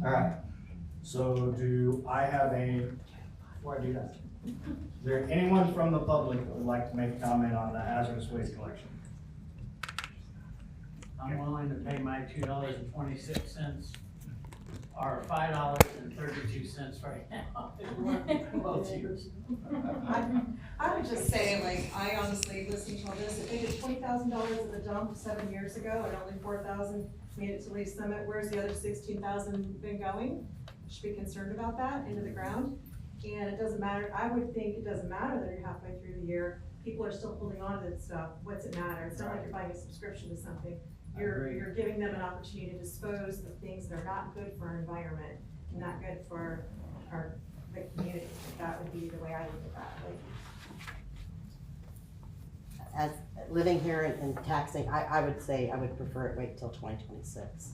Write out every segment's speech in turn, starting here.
All right, so do I have before I do that, is there anyone from the public that would like to make a comment on the hazardous waste collection? I'm willing to pay my $2.26 or $5.32 right now. Both years. I would just say, like, I honestly, listening to all this, if they did $20,000 at the dump 7 years ago and only 4,000 made it to Lee Summit, where's the other 16,000 been going? Should be concerned about that, into the ground. And it doesn't matter, I would think it doesn't matter that you're halfway through the year, people are still holding on to this stuff, what's it matter? It's not like you're buying a subscription to something. You're giving them an opportunity to dispose of things that are not good for our environment, not good for the community. That would be the way I look at that. Like, As living here and taxing, I would say I would prefer it wait till 2026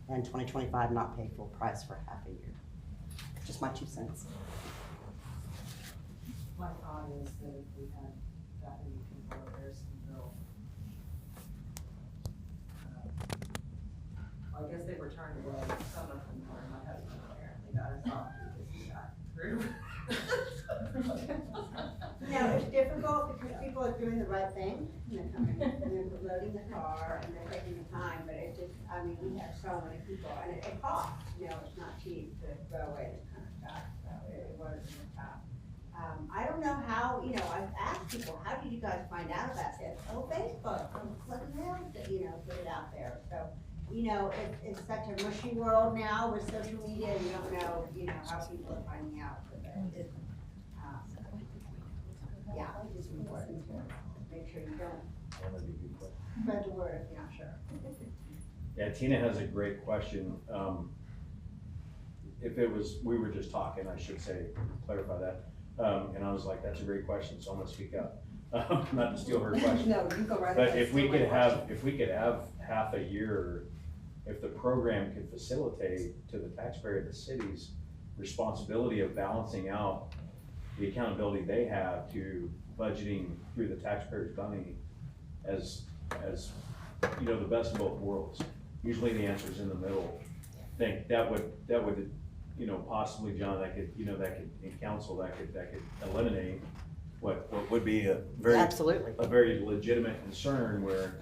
and 2025 not pay full price for half a year. Just my 2 cents. My thought is that if we had that many people at Harrisonville, I guess they were turned away, some of them were, my husband apparently got us off because he got through. No, it's difficult because people are doing the right thing, and they're coming, and they're loading the car, and they're taking the time, but it just, I mean, we have so many people, and it costs, it's not cheap to throw away this kind of stuff, so it was tough. I don't know how, I've asked people, how did you guys find out about this? Oh, Facebook, what the hell, put it out there, so, it's such a mushy world now with social media, and you don't know, how people are finding out, but it's, yeah, it's just important to make sure you don't spread the word if you're not sure. Yeah, Tina has a great question. If it was, we were just talking, I should say, clarify that. And I was like, that's a great question, so I'm gonna speak up. Not to steal her question. no, you go right But ahead. if we could have half a year, if the program could facilitate to the taxpayer, the city's responsibility of balancing out the accountability they have to budgeting through the taxpayer's money as the best of both worlds. Usually the answer is in the middle. I think that would, possibly, John, that could, in council, that could eliminate what would be a Absolutely. very legitimate concern where,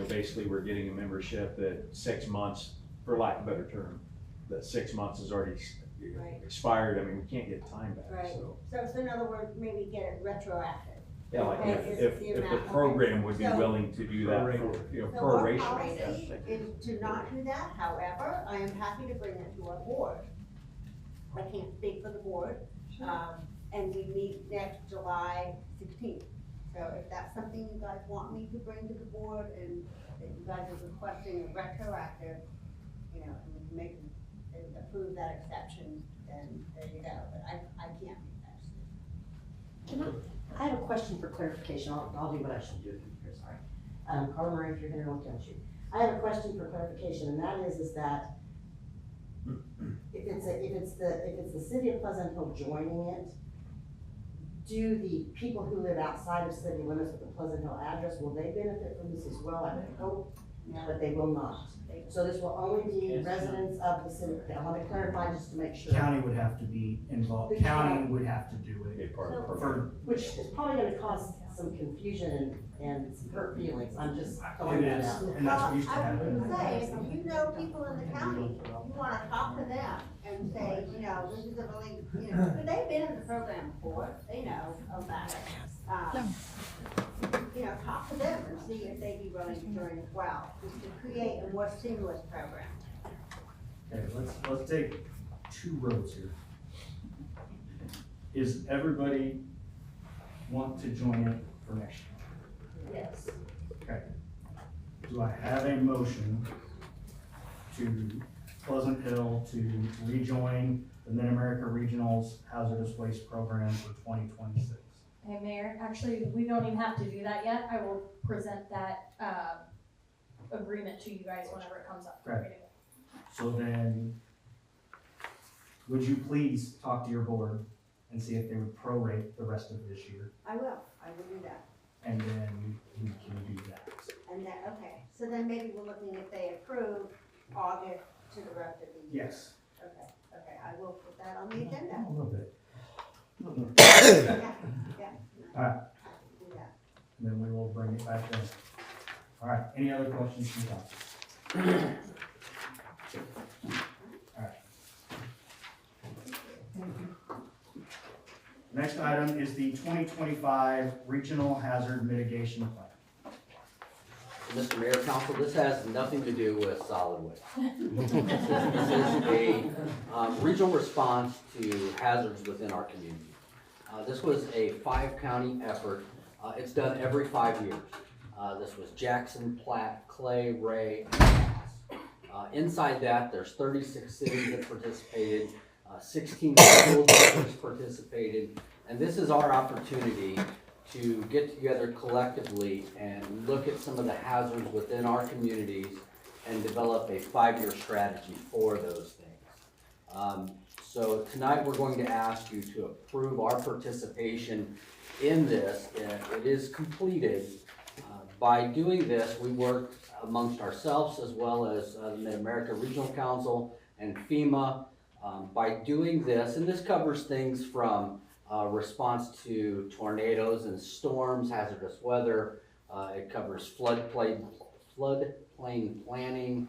basically we're getting a membership that 6 months, for lack of a better term, that 6 months is already Right. expired. I mean, we can't get time back, Right. so. So in other words, maybe get it retroactive. Yeah, like Okay, if the the amount, program would be so- willing to do that for, So our proration. policy is to not do that, however, I am happy to bring it to our board. I can't speak for the board, and we meet next July 16th. So if that's something you guys want me to bring to the board, and that you guys are requesting a retroactive, and we can make, and approve that exception, then there you go, but I can't make that decision. I have a question for clarification. I'll do what I should do here, sorry. Carla Murray, if you're here, I'll count you. I have a question for clarification, and that is that if it's the city of Pleasant Hill joining it, do the people who live outside of city limits with the Pleasant Hill address, will they benefit from this as well? I would hope, but they will not. So this will only be residents of the city. I want to clarify just to make sure. County would have to be involved, The county county. would have to do Be it. part of the So- program. Which is probably gonna cause some confusion and some hurt feelings. I'm just It throwing that is, out. and that's what used to I would happen. say, if you know people in the county, you wanna talk to them and say, this is a really, but they've been in the program before, they know about it. Talk to them and see if they'd be willing to join as well, just to create a more seamless program. Okay, let's take two roads here. Is everybody want to join it for next year? Yes. Okay. Do I have a motion to Pleasant Hill to rejoin the Mid-America Regional's Hazardous Waste Program for 2026? Hey, Mayor, actually, we don't even have to do that yet. I will present that, agreement to you guys whenever it comes up. Okay. So then, would you please talk to your board and see if they would prorate the rest of this year? I will do that. And then we can do that. And then, okay, so then maybe we're looking if they approve August to the rest of the year? Yes. Okay, I will put that on the agenda. A little bit. Yeah. All right. Do that. Then we will bring it back in. All right, any other questions from council? All right. Next item is the 2025 Regional Hazard Mitigation Plan. Mr. Mayor, Council, this has nothing to do with solid waste. This is a regional response to hazards within our community. This was a 5-county effort. It's done every 5 years. This was Jackson, Platte, Clay, Ray, and Cass. Inside that, there's 36 cities that participated, 16 school districts participated, and this is our opportunity to get together collectively and look at some of the hazards within our communities and develop a 5-year strategy for those things. So tonight we're going to ask you to approve our participation in this. It is completed. By doing this, we worked amongst ourselves as well as the Mid-America Regional Council and FEMA. By doing this, and this covers things from response to tornadoes and storms, hazardous weather. It covers floodplain planning.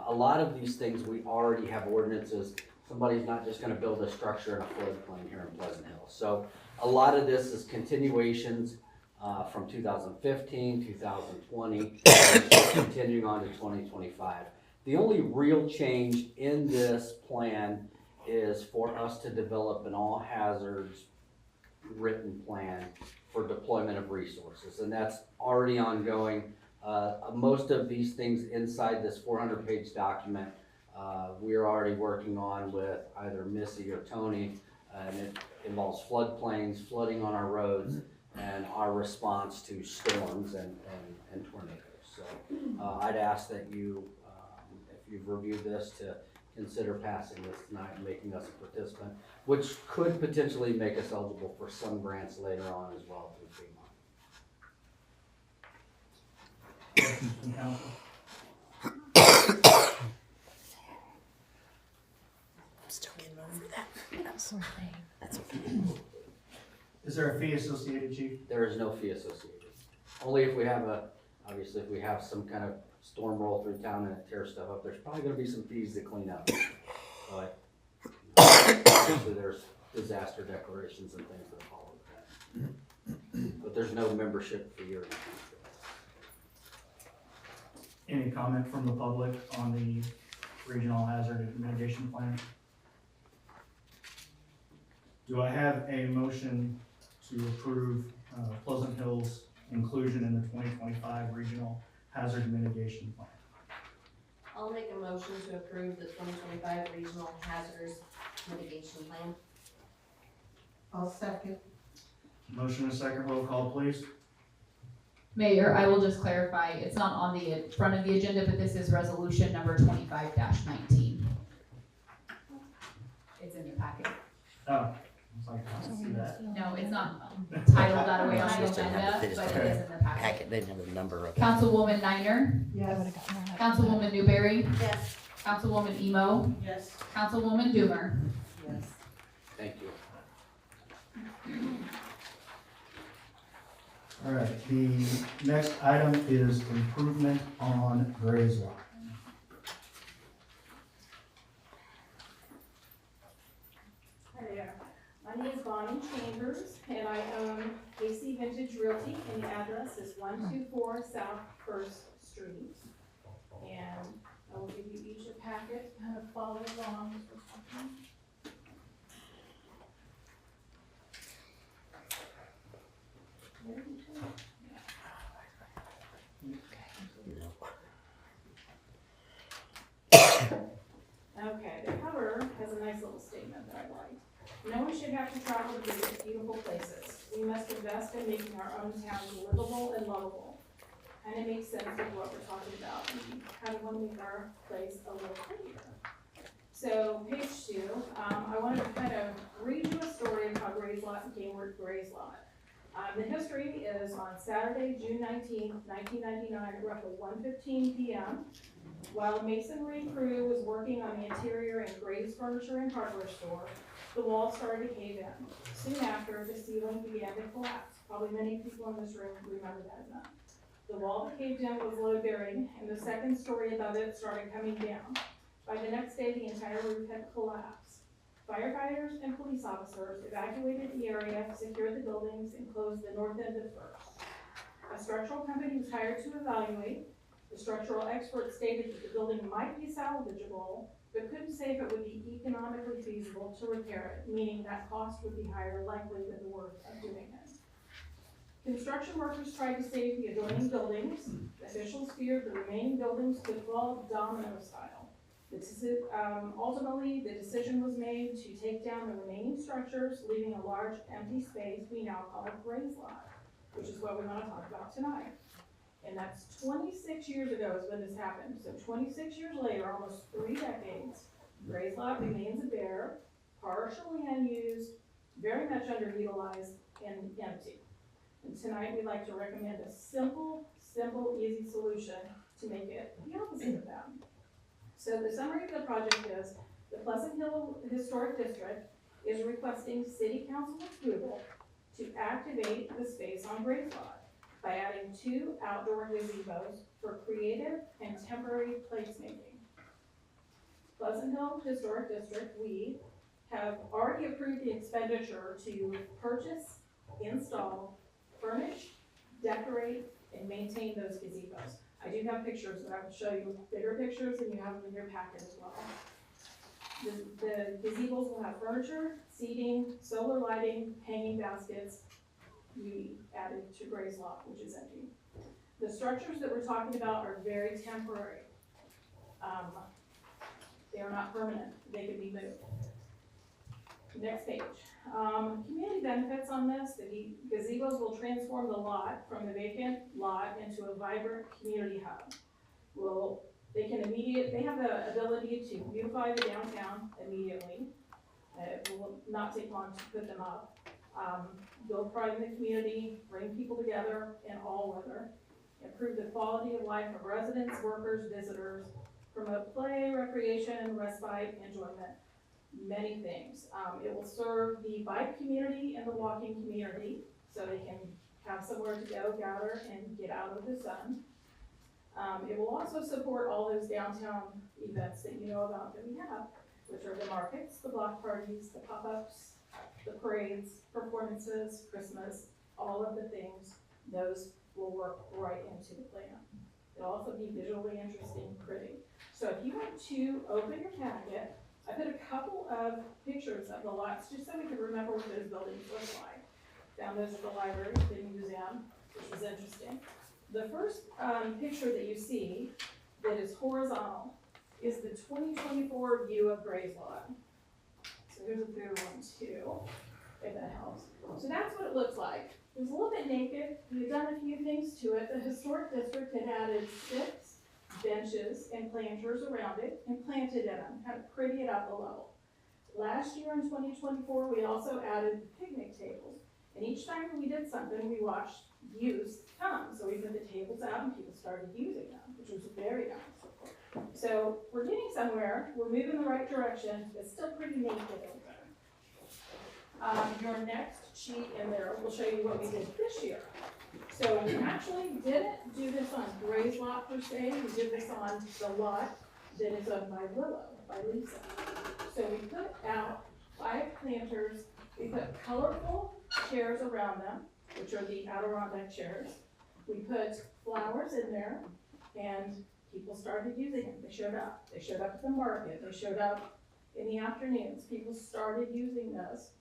A lot of these things we already have ordinances. Somebody's not just going to build a structure in a floodplain here in Pleasant Hill. So a lot of this is continuations from 2015, 2020, continuing on to 2025. The only real change in this plan is for us to develop an all hazards written plan for deployment of resources, and that's already ongoing. Most of these things inside this 400-page document we're already working on with either Missy or Tony, and it involves floodplains, flooding on our roads, and our response to storms and tornadoes. So I'd ask that you, if you've reviewed this, to consider passing this tonight and making us a participant, which could potentially make us eligible for some grants later on as well through FEMA. Questions from council? Still getting over that. That's okay. Is there a fee associated, Chief? There is no fee associated. Only if we have obviously if we have some kind of storm roll through town and it tears stuff up, there's probably gonna be some fees to clean up. But obviously there's disaster declarations and things that follow that. But there's no membership fee or anything. Any comment from the public on the Regional Hazard Mitigation Plan? Do I have a motion to approve Pleasant Hill's inclusion in the 2025 Regional Hazard Mitigation Plan? I'll make a motion to approve the 2025 Regional Hazardous Mitigation Plan. I'll second. Motion and a second, roll call please. Mayor, I will just clarify, it's not on the front of the agenda, but this is resolution number 25-19. It's in the packet. Oh, it's like, I don't see that. No, it's not titled that way on the agenda, but it is in the packet. They didn't have the number of it. Councilwoman Niner, Yes. Councilwoman Newberry, Yes. Councilwoman Emo, Yes. Councilwoman Doomer. Yes. Thank you. All right, the next item is improvement on Gray's Lot. Hi there. My name is Bonnie Chambers, and I own AC Vintage Realty, and the address is 124 South First Street. And I will give you each a packet, kind of follow along as we're talking. Okay, the cover has a nice little statement that I like. No one should have to travel to visit beautiful places. We must invest in making our own towns livable and lovable. And it makes sense with what we're talking about. We kind of want to make our place a little prettier. So page 2, I wanted to kind of read you a story of how Gray's Lot became Gray's Lot. The history is on Saturday, June 19th, 1999 at roughly 1:15 p.m. While a masonry crew was working working on the interior in Gray's Furniture and Hardware Store, the walls started to cave in. Soon after, the ceiling began to collapse. Probably many people in this room remember that event. The wall that caved in was load bearing, and the second story above it started coming down. By the next day, the entire roof had collapsed. Firefighters and police officers evacuated the area, secured the buildings, and closed the north end at first. A structural company was hired to evaluate. The structural experts stated that the building might be salvageable, but couldn't say if it would be economically feasible to repair it, meaning that cost would be higher likely than the worth of doing it. Construction workers tried to save the adjoining buildings. Officials feared the remaining buildings could fall domino style. Ultimately, the decision was made to take down the remaining structures, leaving a large empty space we now call Gray's Lot, which is what we want to talk about tonight. And that's 26 years ago is when this happened. So 26 years later, almost 3 decades, Gray's Lot remains a bare, partially unused, very much underutilized, and empty. And tonight we'd like to recommend a simple, easy solution to make it the opposite of that. So the summary of the project is, the Pleasant Hill Historic District is requesting City Council approval to activate the space on Gray's Lot by adding 2 outdoor gazebos for creative and temporary placemaking. Pleasant Hill Historic District, we have already approved the expenditure to purchase, install, furnish, decorate, and maintain those gazebos. I do have pictures, but I will show you bigger pictures, and you have them in your packet as well. The gazebos will have furniture, seating, solar lighting, hanging baskets. We added to Gray's Lot, which is empty. The structures that we're talking about are very temporary. They are not permanent. They can be moved. Next page. Community benefits on this. The gazebos will transform the lot from a vacant lot into a vibrant community hub. They have the ability to beautify the downtown immediately. It will not take long to put them up. Build pride in the community, bring people together in all weather, improve the quality of life of residents, workers, visitors, promote play, recreation, respite, enjoyment, many things. It will serve the bike community and the walking community, so they can have somewhere to go, gather, and get out of the sun. It will also support all those downtown events that you know about that we have, which are the markets, the block parties, the pop-ups, the parades, performances, Christmas, all of the things. Those will work right into the plan. It'll also be visually interesting, pretty. So if you want to open your packet, I put a couple of pictures of the lots just so we can remember what those buildings look like. Found those at the library, the museum, which was interesting. The first picture that you see that is horizontal is the 2024 view of Gray's Lot. So here's a bigger one too, if that helps. So that's what it looks like. It was a little bit naked. We've done a few things to it. The historic district had added 6 benches and planters around it and planted in them, kind of pretty it up a level. Last year in 2024, we also added picnic tables. And each time we did something, we watched use come. So we put the tables out and people started using them, which was very nice. So we're getting somewhere. We're moving in the right direction. It's still pretty naked over there. Your next sheet in there will show you what we did this year. So we actually didn't do this on Gray's Lot per se. We did this on the lot that is owned by Willow, by Lisa. So we put out 5 planters. We put colorful chairs around them, which are the Adirondack chairs. We put flowers in there, and people started using them. They showed up. They showed up at the market. They showed up in the afternoons. People started using this,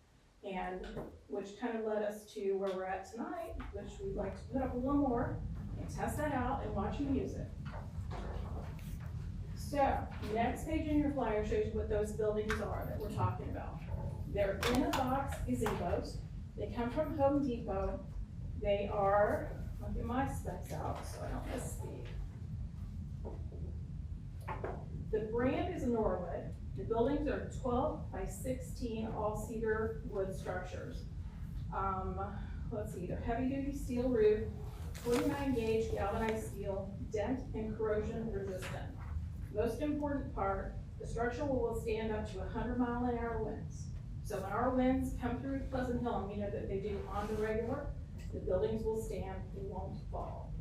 and which kind of led us to where we're at tonight, which we'd like to put up a little more and test that out and watch you use it. So, next page in your flyer shows you what those buildings are that we're talking about. They're in a box gazebos. They come from Home Depot. They are, I'll get my specs out so I don't misspeak. The brand is Norwood. The buildings are 12 by 16 all cedar wood structures. Let's see, they're heavy duty steel roof, 49 gauge galvanized steel, dent and corrosion resistant. Most important part, The structure will withstand up to 100-mile-an-hour winds. So when our winds come through Pleasant Hill, and we know that they do on the regular, the buildings will stand, they won't fall.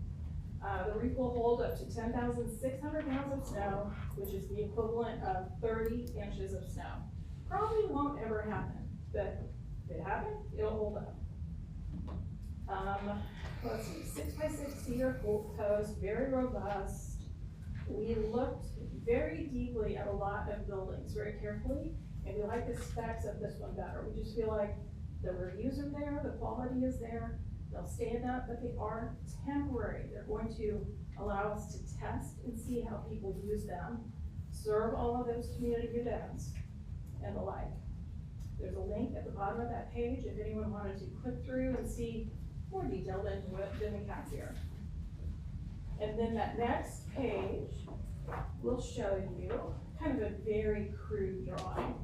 The roof will hold up to 10,600 pounds of snow, which is the equivalent of 30 inches of snow. Probably won't ever happen, but if it happens, it'll hold up. Let's see, 6x6 cedar post, very robust. We looked very deeply at a lot of buildings, very carefully, and we like the specs of this one better. We just feel like the reviews are there, the quality is there, they'll stand up, but they are temporary. They're going to allow us to test and see how people use them, serve all of those community events, and the like. There's a link at the bottom of that page if anyone wanted to click through and see more detailed into it than we have here. And then that next page will show you kind of a very crude drawing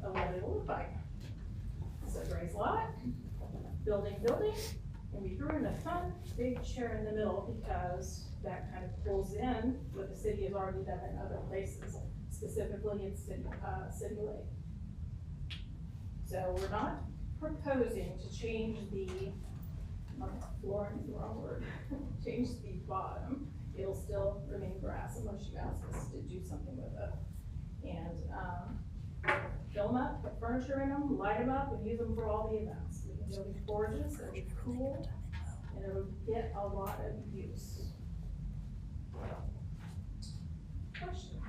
of what it'll look like. So Gray's lot, building, and we threw in a fun big chair in the middle because that kind of pulls in what the city has already done in other places, specifically in City Lake. So we're not proposing to change the flooring is the wrong word, change the bottom. It'll still remain grass unless you ask us to do something with it. And fill them up, put furniture in them, light them up, and use them for all the events. It'll be gorgeous, it'll be cool, and it'll get a lot of use. Questions?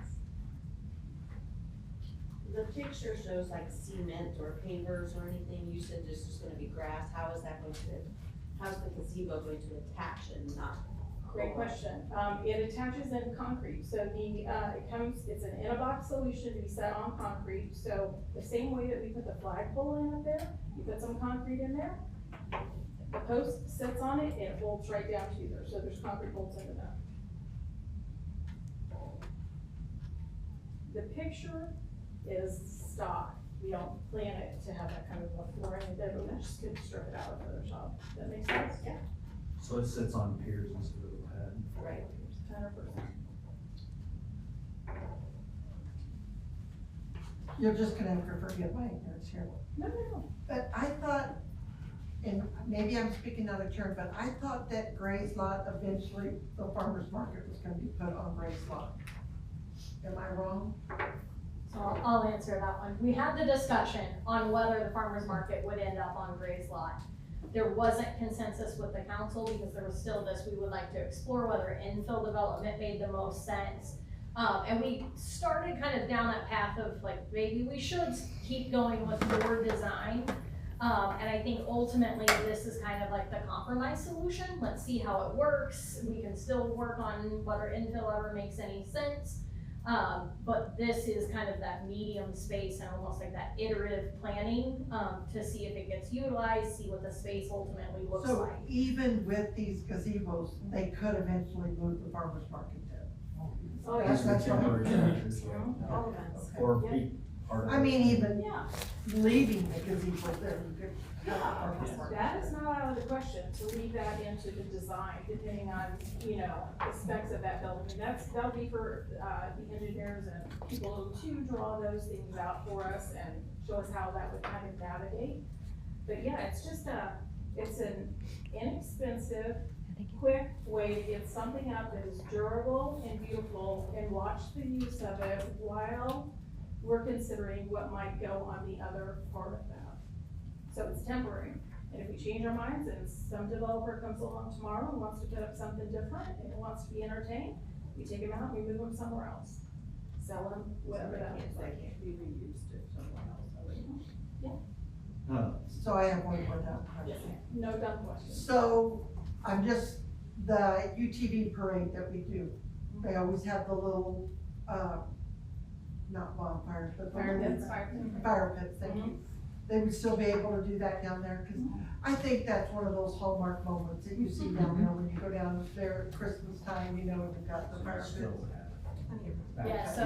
The picture shows like cement or pavers or anything. You said this is gonna be grass. How's the gazebo going to attach and not? Great question. It attaches in concrete. So it's an in-a-box solution to be set on concrete. So the same way that we put the flagpole in up there, you put some concrete in there, the post sits on it, and it bolts right down to there. So there's concrete bolts into that. The picture is stock. We don't plan it to have that kind of a flooring in there, but we just could strip it out of Photoshop. That makes sense? Yeah. So it sits on piers instead of a pad. Right, 100%. You're just gonna have to forgive my ignorance here. No. But I thought, and maybe I'm speaking out of turn, but I thought that Gray's Lot, eventually the farmer's market was gonna be put on Gray's Lot. Am I wrong? So I'll answer that one. We had the discussion on whether the farmer's market would end up on Gray's Lot. There wasn't consensus with the council because there was still this, we would like to explore whether infill development made the most sense. And we started kind of down that path of like, maybe we should keep going with more design. And I think ultimately this is kind of like the compromise solution. Let's see how it works. We can still work on whether infill ever makes any sense. But this is kind of that medium space and almost like that iterative planning, to see if it gets utilized, see what the space ultimately looks So like. even with these gazebos, they could eventually move the farmer's market there. Oh, yeah. That's right. All events. Or be part of it. I mean, even Yeah. leaving the gazebo there, you could have a farmer's market. That is not out of the question, to leave that into the design, depending on, the specs of that building. And that'll be for, the engineers and people to draw those things out for us and show us how that would kind of navigate. But yeah, it's just it's an inexpensive, quick way to get something up that is durable and beautiful and watch the use of it while we're considering what might go on the other part of that. So it's temporary, and if we change our minds and some developer comes along tomorrow and wants to put up something different and wants to be entertained, we take them out, we move them somewhere else. Sell them, whatever that looks like. They can't be reused if someone else. So I have one more dumb question. No dumb questions. So I'm just, the UTV parade that we do, they always have the little, not bonfires, but the Fire little pits. fire pits, thank you. They would still be able to do that down there, cause I think that's one of those hallmark moments that you see down there when you go down there at Christmas time, you've got the fire pits. Yeah, so,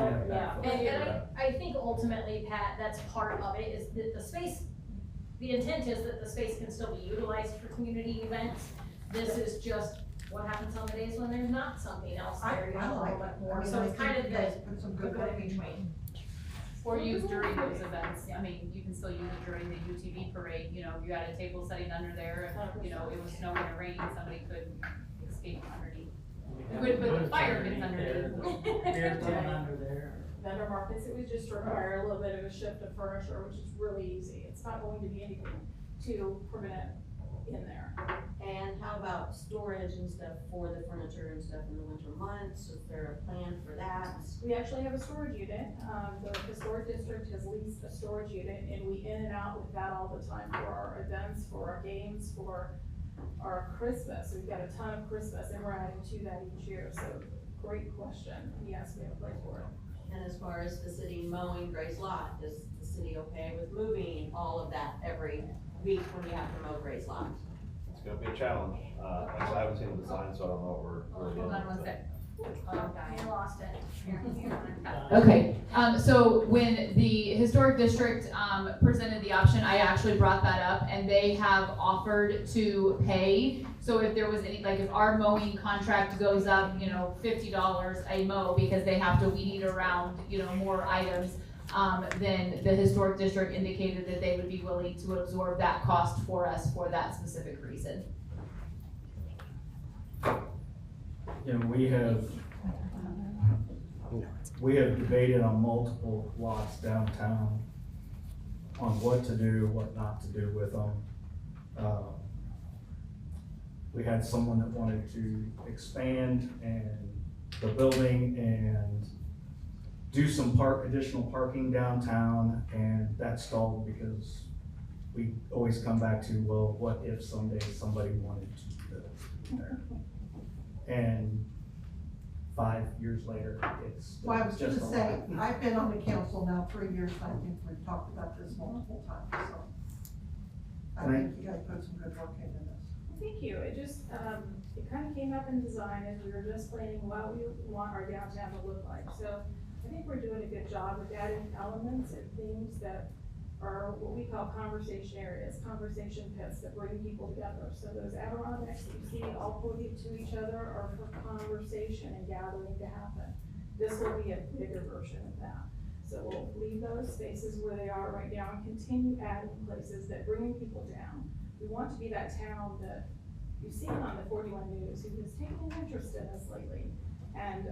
and I think ultimately, Pat, that's part of it, is that the space, the intent is that the space can still be utilized for community events. This is just what happens on the days when there's not something else there, a little bit more, so it's kind of the Put some good go work in in. between. Or used during those events, I mean, you can still use it during the UTV parade, you know, if you had a table setting under there, if, you know, it was snowing or raining, somebody could escape underneath. You couldn't put the fire pits underneath. Beer tent under there. Vendor markets, it would just require a little bit of a shift of furniture, which is really easy. It's not going to be anything too permanent in there. And how about storage and stuff for the furniture and stuff in the winter months? Is there a plan for that? We actually have a storage unit. The historic district has leased a storage unit, and we in and out with that all the time for our events, for our games, for our Christmas. We've got a ton of Christmas, and we're adding to that each year, so great question. Yes, we have a place for it. And as far as the city mowing Gray's Lot, is the city okay with moving all of that every week when you have to mow Gray's Lot? It's gonna be a challenge. Actually, I haven't seen the design, so I don't know what we're Hold on one doing. sec. I lost it. Okay, so when the historic district, presented the option, I actually brought that up, and they have offered to pay. So if there was any, like if our mowing contract goes up, you know, $50 a mow because they have to weed eat around, you know, more items, then the historic district indicated that they would be willing to absorb that cost for us for that specific reason. And we have debated on multiple lots downtown on what to do, what not to do with them. We had someone that wanted to expand the building and do some additional parking downtown, and that stalled because we always come back to, well, what if someday somebody wanted to build there? And 5 years later, it's Well, I was just gonna a say, lot. I've been on the council now 3 years, and I think we've talked about this multiple times, so. I think you guys put some good work into this. Thank you. It just, it kind of came up in design as we were just planning what we want our downtown to look like. So I think we're doing a good job with adding elements and things that are what we call conversation areas, conversation pits that bring people together. So those Adirondacks that you see all pointing to each other are for conversation and gathering to happen. This will be a bigger version of that. So we'll leave those spaces where they are right now and continue adding places that bring people down. We want to be that town that you've seen on the 41 News who has taken an interest in us lately. And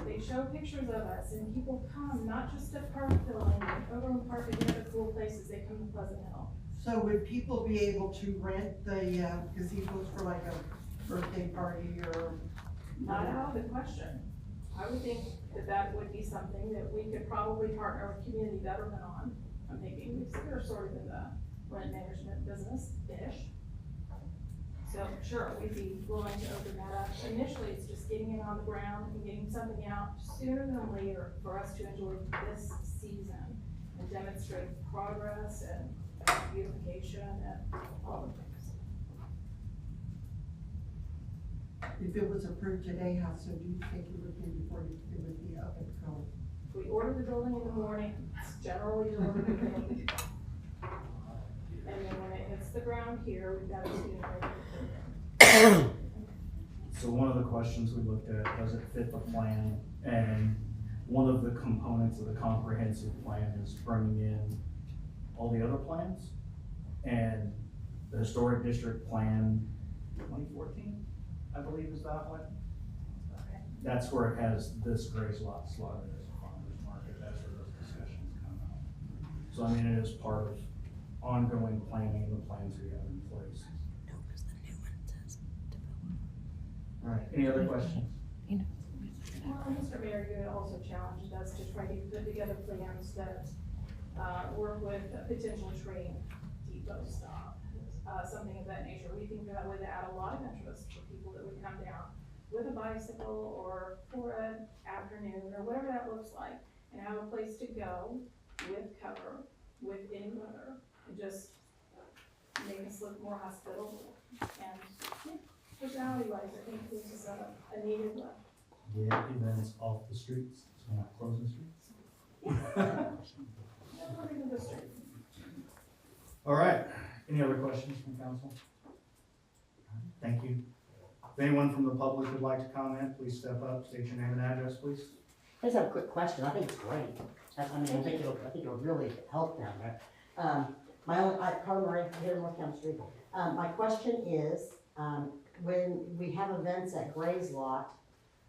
they show pictures of us, and people come, not just to Parkville and Overland Park and the other cool places, they come to Pleasant Hill. So would people be able to rent the gazebos for like a birthday party or? Not out of the question. I would think that that would be something that we could probably partner with community betterment on. I'm thinking we're sort of in the rent management business-ish. So sure, we'd be willing to open that up. Initially, it's just getting it on the ground and getting something out sooner than later for us to enjoy this season and demonstrate progress and beautification and all the things. If it was approved today, how soon do you think it would be before it would be up and going? We order the building in the morning, it's generally delivered in the evening. And then when it hits the ground here, we've got to see it. So one of the questions we looked at, does it fit the plan? And one of the components of the comprehensive plan is bringing in all the other plans. And the historic district plan, 2014, I believe is that one. That's where it has this Gray's Lot slotted as a farmer's market. That's where those discussions come out. So I mean, it is part of ongoing planning and the plans we have in place. All right, any other questions? Well, Mr. Mayor, you had also challenged us to try to put together plans that work with a potential train depot stop, something of that nature. We think that would add a lot of interest for people that would come down with a bicycle or for an afternoon or whatever that looks like, and have a place to go with cover, with any weather, and just make us look more hospitable. And yeah, personality-wise, I think this is a needed one. Get events off the streets, so we're not closing streets. Never into the street. All right, any other questions from council? Thank you. If anyone from the public would like to comment, please step up, state your name and address, please. I just have a quick question. I think it's great. I mean, I think it'll really help down there. Carla Murray, here in North County Street. My question is, when we have events at Gray's Lot,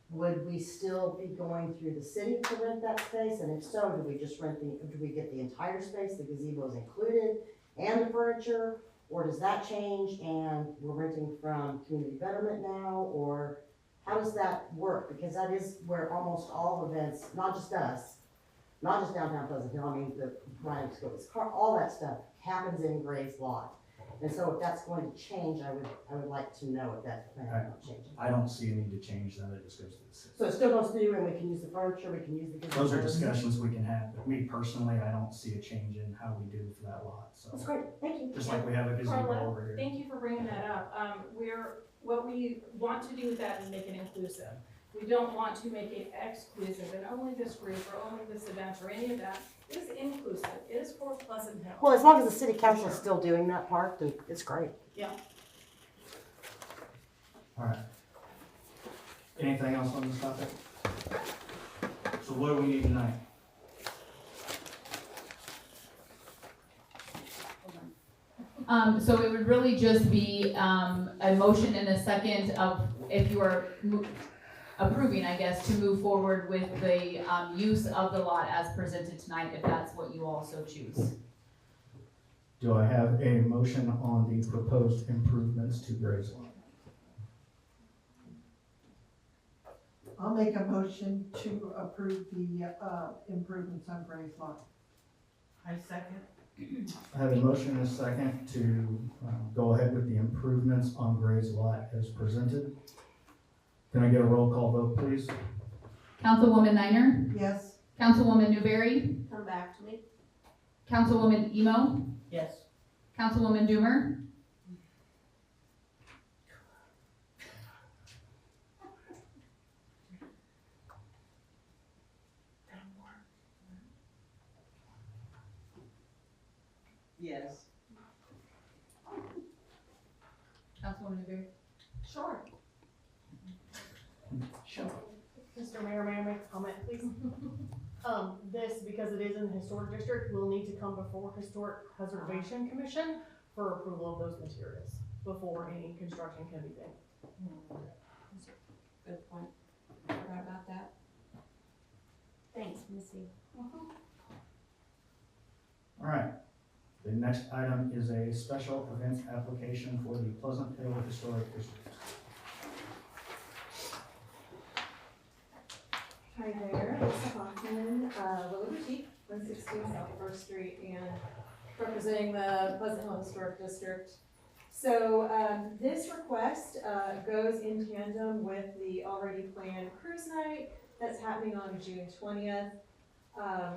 would we still be going through the city to rent that space? And if so, do we just do we get the entire space, the gazebo is included, and the furniture? Or does that change and we're renting from community betterment now? Or how does that work? Because that is where almost all events, not just us, not just downtown Pleasant Hill, I mean, the Ryan Scopes, all that stuff happens in Gray's Lot. And so if that's going to change, I would like to know if that's planning on changing. I don't see a need to change that, it just goes to the city. So it still goes through and we can use the furniture, we can use the. Those are discussions we can have, but me personally, I don't see a change in how we do for that lot, so. That's great, thank you. Just like we have a gazebo Carla, over here. thank you for bringing that up. What we want to do with that is make it inclusive. We don't want to make it exclusive and only this group or only this event or any of that. It is inclusive, it is for Pleasant Hill. Well, as long as the city council is still doing that part, then it's great. Yeah. All right. Anything else on this topic? So what do we need tonight? So it would really just be, a motion and a second of, if you are approving, I guess, to move forward with the, use of the lot as presented tonight, if that's what you also choose. Do I have a motion on the proposed improvements to Gray's Lot? I'll make a motion to approve the, improvements on Gray's Lot. I second. I have a motion and a second to go ahead with the improvements on Gray's Lot as presented. Can I get a roll call vote, please? Councilwoman Niner, Yes? Councilwoman Newberry, Come back to me. Councilwoman Emo, Yes. Councilwoman Doomer, Yes. Councilwoman Newberry. Sure. Sure. Mr. Mayor, may I make a comment, please? This, because it is in the historic district, will need to come before Historic Preservation Commission for approval of those materials before any construction can begin. Good point. Forgot about that. Thanks, Missy. All right. The next item is a special events application for the Pleasant Hill Historic District. Hi there, Lisa Hoffman, Willow Boutique, 116 South First Street, and representing the Pleasant Hill Historic District. So this request goes in tandem with the already planned cruise night that's happening on June 20th.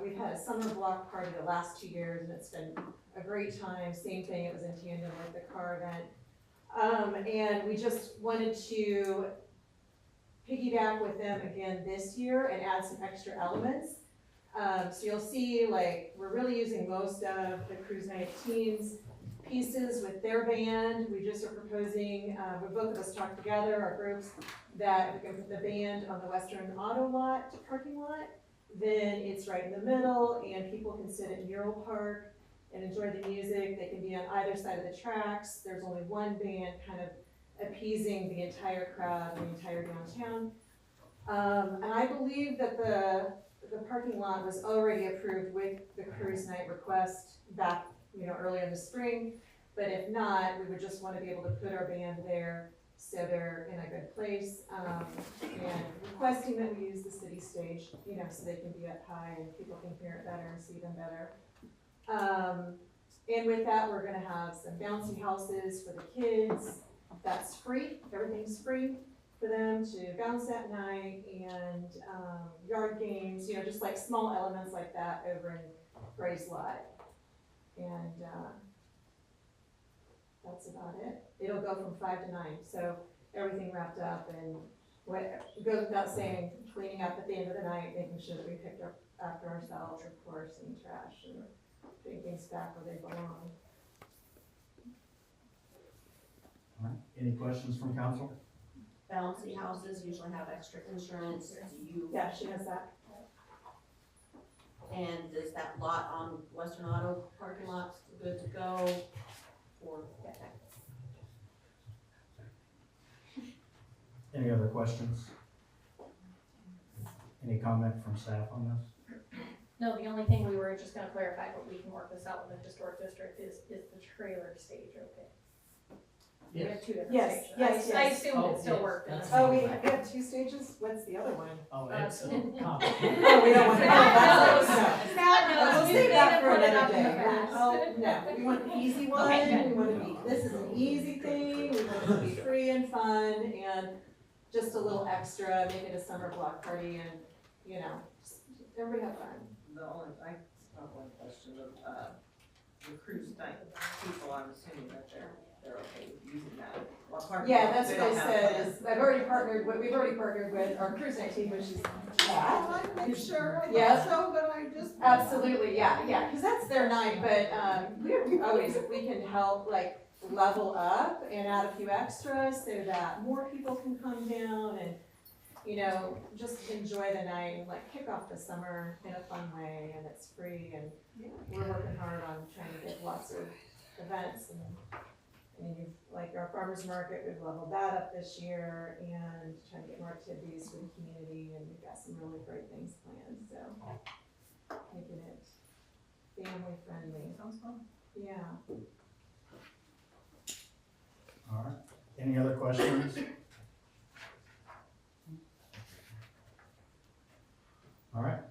We've had a summer block party the last 2 years, and it's been a great time. Same thing, it was in tandem with the car event. And we just wanted to piggyback with them again this year and add some extra elements. So you'll see, like, we're really using most of the Cruise Night team's pieces with their band. We just are proposing, we both of us talked together, our groups, that we can put the band on the Western Auto Lot parking lot. Then it's right in the middle, and people can sit at Mural Park and enjoy the music. They can be on either side of the tracks. There's only one band kind of appeasing the entire crowd, the entire downtown. And I believe that the parking lot was already approved with the cruise night request back, earlier in the spring. But if not, we would just want to be able to put our band there so they're in a good place. And requesting that we use the city stage, so they can be up high and people can hear it better and see them better. And with that, we're gonna have some bouncy houses for the kids. That's free, everything's free for them to bounce at night, and yard games, just like small elements like that over in Gray's Lot. And that's about it. It'll go from 5 to 9, so everything wrapped up, and it goes without saying, cleaning up at the end of the night, making sure that we picked up after ourselves, of course, and trash, and putting things back where they belong. All right, any questions from council? Bouncy houses usually have extra insurance. Do you? Yeah, she has that. And is that lot on Western Auto parking lot good to go? Or, Any other questions? Any comment from staff on this? No, the only thing we were just gonna clarify, but we can work this out with the historic district, is the trailer stage okay? We have two different Yes, stages. yes, I yes. assumed it still worked. in the Oh, we same way. have 2 stages? What's the other one? Oh, it's Oh, we don't want to know. That's we'll save that for another day. Oh, no, we want the easy one, Okay, good. we want to be, this is an easy thing, we want it to be free and fun, and just a little extra, make it a summer block party, and, you know, just everybody have fun. The only, I have one question of, the cruise night people, I'm assuming that they're okay with using that. Well, part of Yeah, it, that's they what I don't have said, that. is we've already partnered with our cruise night team, which is I make sure, I Yeah. so, but I just. absolutely, yeah, because that's their night, but, we always, if we can help, like, level up and add a few extras so that more people can come down and, you know, just enjoy the night and like kick off the summer in a fun way, and it's free, and we're working hard on trying to get lots of events, and you've, like our farmer's market, we've leveled that up this year, and trying to get more activities for the community, and we've got some really great things planned, so making it family friendly. Sounds fun. Yeah. All right, any other questions? All right,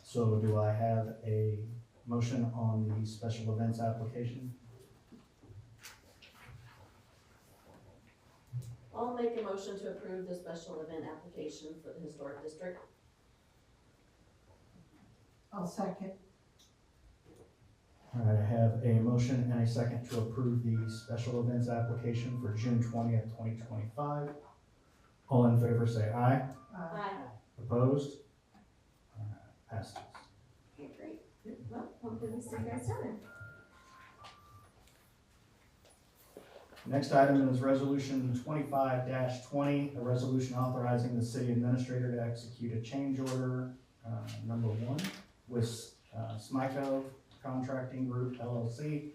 so do I have a motion on the special events application? I'll make a motion to approve the special event application for the historic district. I'll second. All right, I have a motion and a second to approve the special events application for June 20th, 2025. All in favor say aye. Aye. Opposed? All right, passes. Okay, great. Well, hopefully we see you guys soon. Next item is resolution 25-20, a resolution authorizing the city administrator to execute a change order, number 1, with Smyco Contracting Group LLC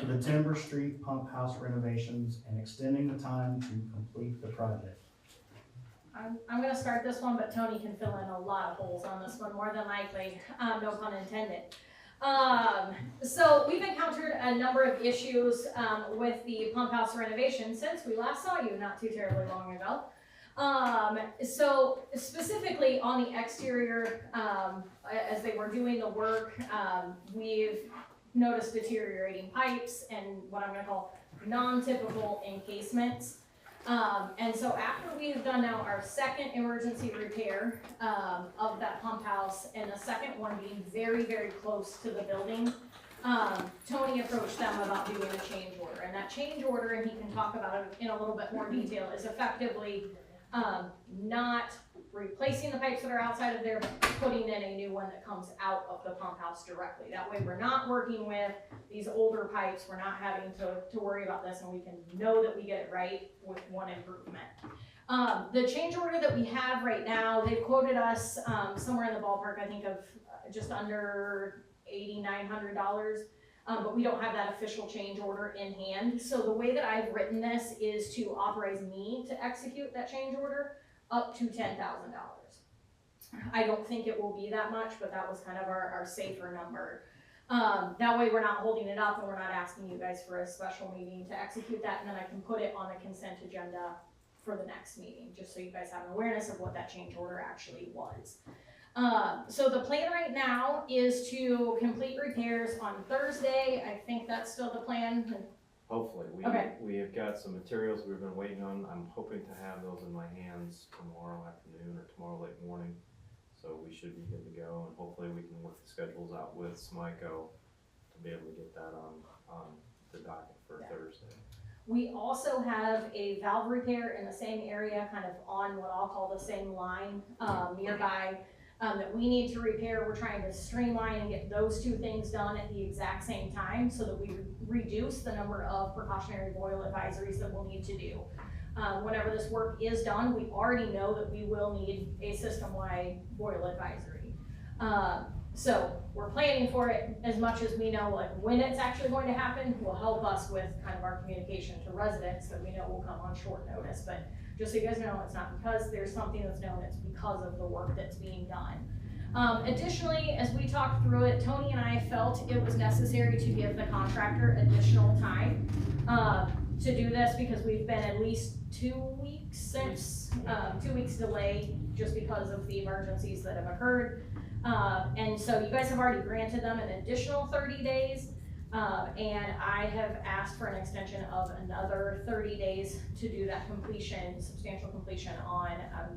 for the Timber Street Pump House renovations and extending the time to complete the project. I'm gonna start this one, but Tony can fill in a lot of holes on this one, more than likely, no pun intended. So we've encountered a number of issues, with the pump house renovation since we last saw you not too terribly long ago. So specifically on the exterior, as they were doing the work, we've noticed deteriorating pipes and what I'm gonna call non-typical encasements. And so after we've done now our second emergency repair, of that pump house, and the second one being very, very close to the building, Tony approached them about doing a change order, and that change order, and he can talk about it in a little bit more detail, is effectively, not replacing the pipes that are outside of there, but putting in a new one that comes out of the pump house directly. That way we're not working with these older pipes, we're not having to worry about this, and we can know that we get it right with one improvement. The change order that we have right now, they've quoted us, somewhere in the ballpark, I think of just under $8,900. But we don't have that official change order in hand. So the way that I've written this is to authorize me to execute that change order up to $10,000. I don't think it will be that much, but that was kind of our safer number. That way we're not holding it up and we're not asking you guys for a special meeting to execute that, and then I can put it on the consent agenda for the next meeting, just so you guys have an awareness of what that change order actually was. So the plan right now is to complete repairs on Thursday. I think that's still the plan. Hopefully, Okay. we have got some materials we've been waiting on. I'm hoping to have those in my hands tomorrow afternoon or tomorrow late morning. So we should be good to go, and hopefully we can work the schedules out with Smyco to be able to get that on the docket for Thursday. We also have a valve repair in the same area, kind of on what I'll call the same line, nearby, that we need to repair. We're trying to streamline and get those two things done at the exact same time so that we reduce the number of precautionary boil advisories that we'll need to do. Whenever this work is done, we already know that we will need a system-wide boil advisory. So we're planning for it as much as we know, like when it's actually going to happen will help us with kind of our communication to residents that we know will come on short notice. But just so you guys know, it's not because there's something that's known, it's because of the work that's being done. Additionally, as we talked through it, Tony and I felt it was necessary to give the contractor additional time to do this because we've been at least 2 weeks since, 2 weeks delay just because of the emergencies that have occurred. And so you guys have already granted them an additional 30 days. And I have asked for an extension of another 30 days to do that completion, substantial completion on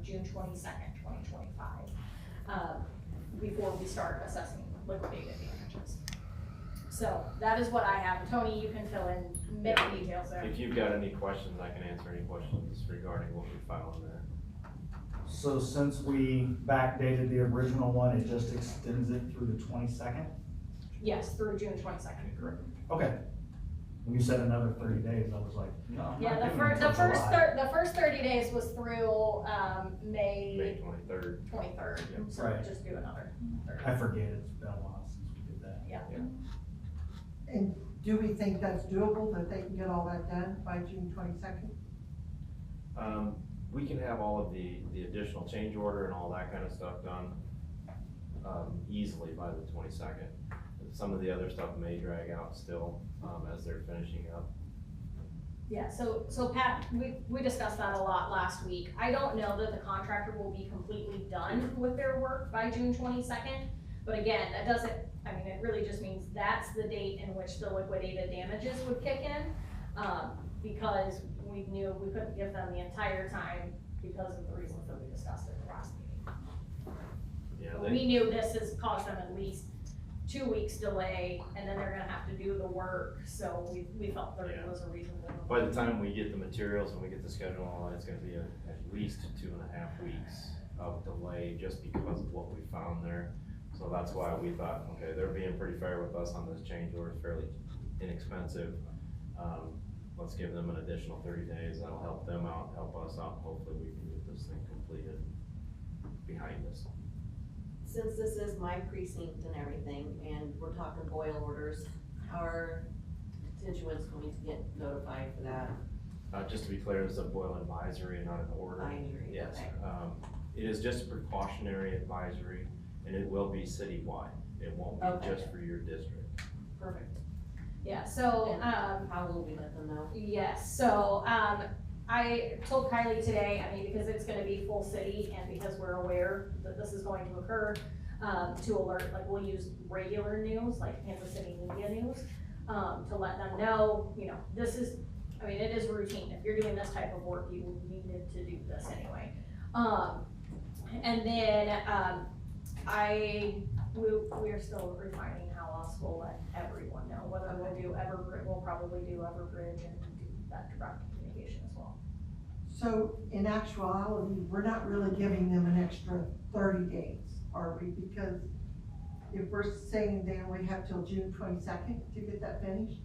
June 22nd, 2025, before we start assessing liquidated damages. So that is what I have. Tony, you can fill in many details there. If you've got any questions, I can answer any questions regarding what we filed in there. So since we backdated the original one, it just extends it through the 22nd? Yes, through June 22nd. Correct. Okay. When you said another 30 days, I was like, no, I'm Yeah, not the giving first, them till July. the first 30 days was through, May May 23rd. 23rd. Yep. So Right. just do another 30. I forget, it's been a while since we did that. Yeah. And do we think that's doable, that they can get all that done by June 22nd? We can have all of the additional change order and all that kind of stuff done easily by the 22nd. Some of the other stuff may drag out still as they're finishing up. Yeah, so Pat, we discussed that a lot last week. I don't know that the contractor will be completely done with their work by June 22nd. But again, that doesn't, I mean, it really just means that's the date in which the liquidated damages would kick in. Because we knew we couldn't give them the entire time because of the reasons that we discussed at the last meeting. Yeah, But we knew this has caused them at least 2 weeks delay, and then they're gonna have to do the work, so we felt there was a reason. By the time we get the materials and we get the schedule and all that, it's gonna be at least 2.5 weeks of delay just because of what we found there. So that's why we thought, okay, they're being pretty fair with us on this change order, it's fairly inexpensive. Let's give them an additional 30 days, that'll help them out, help us out, hopefully we can get this thing completed behind us. Since this is my precinct and everything, and we're talking boil orders, how are constituents going to get notified for that? Just to be clear, it's a boil advisory and not an order. Advisory, Yes. okay. It is just a precautionary advisory, and it will be citywide. It won't be Okay. just for your district. Perfect. Yeah, so, And how will we let them know? yes, so, I told Kylie today, I mean, because it's gonna be full city and because we're aware that this is going to occur, to alert, like, we'll use regular news, like Kansas City Media News, to let them know, you know, this is, I mean, it is routine. If you're doing this type of work, you needed to do this anyway. And then, we're still refining how else we'll let everyone know, whether we'll do we'll probably do Everbridge and do that direct communication as well. So in actuality, we're not really giving them an extra 30 days, are we? Because if we're saying they only have till June 22nd to get that finished,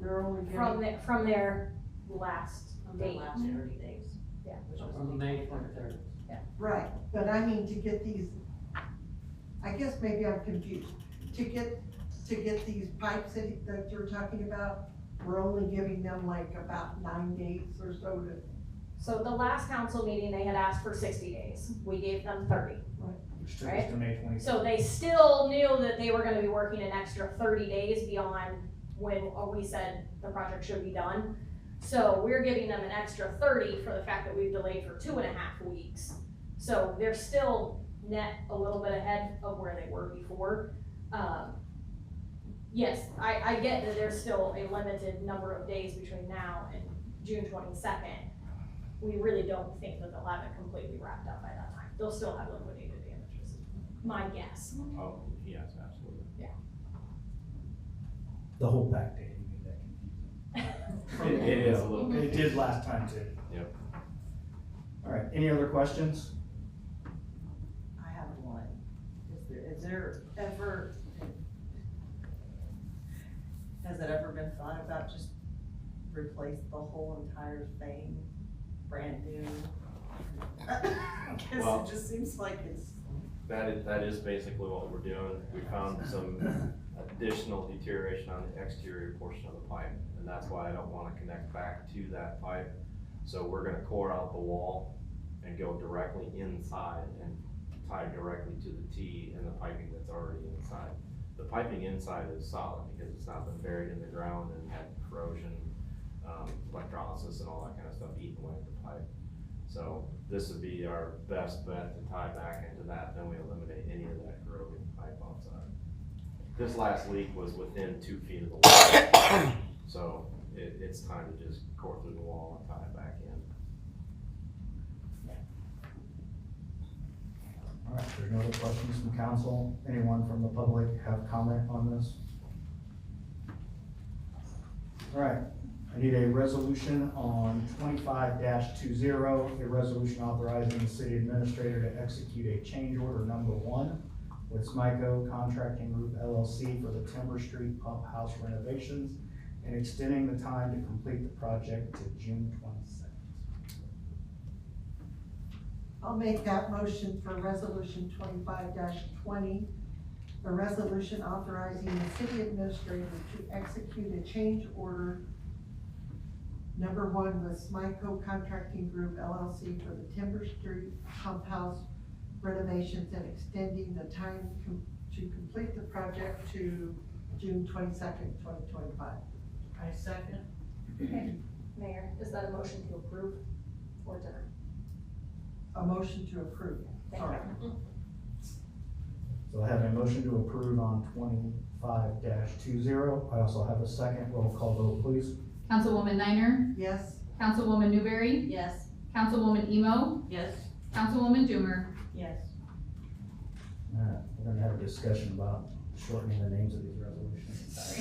they're only getting. From their last From the date. last 30 days? Yeah. Which was From May 23rd. Right, but I mean, to get these, I guess maybe I'm confused. To get these pipes that you're talking about, we're only giving them like about 9 days or so to. So the last council meeting, they had asked for 60 days. We gave them 30. Which took Right. us to May 22nd. So they still knew that they were gonna be working an extra 30 days beyond when we said the project should be done. So we're giving them an extra 30 for the fact that we've delayed for 2.5 weeks. So they're still net a little bit ahead of where they were before. Yes, I get that there's still a limited number of days between now and June 22nd. We really don't think that they'll have it completely wrapped up by that time. They'll still have liquidated damages, my guess. Oh, yes, absolutely. Yeah. The whole backdating made that confusing. It is a little bit. It did last time too. Yep. All right, any other questions? I have one. Is there ever, has it ever been thought about just replace the whole entire thing, brand new? Cause Well- it just seems like it's That is basically what we're doing. We found some additional deterioration on the exterior portion of the pipe, and that's why I don't wanna connect back to that pipe. So we're gonna core out the wall and go directly inside and tie directly to the T and the piping that's already inside. The piping inside is solid because it's not been buried in the ground and had corrosion, electrolysis and all that kind of stuff eating away at the pipe. So this would be our best bet to tie back into that, then we eliminate any of that corroding pipe outside. This last leak was within 2 feet of the wall, so it's time to just core through the wall and tie it back in. All right, there's no other questions from council. Anyone from the public have comment on this? All right, I need a resolution on 25-20, a resolution authorizing the city administrator to execute a change order number 1 with Smyco Contracting Group LLC for the Timber Street Pump House renovations and extending the time to complete the project to June 22nd. I'll make that motion for resolution 25-20, a resolution authorizing the city administrator to execute a change order number 1 with Smyco Contracting Group LLC for the Timber Street Pump House renovations and extending the time to complete the project to June 22nd, 2025. I second. Okay, Mayor, is that a motion to approve or deny? A motion to approve. Thank Sorry. you. So I have a motion to approve on 25-20. I also have a second. Roll call vote, please. Councilwoman Niner, Yes. Councilwoman Newberry, Yes. Councilwoman Emo, Yes. Councilwoman Doomer. Yes. We're gonna have a discussion about shortening the names of these resolutions.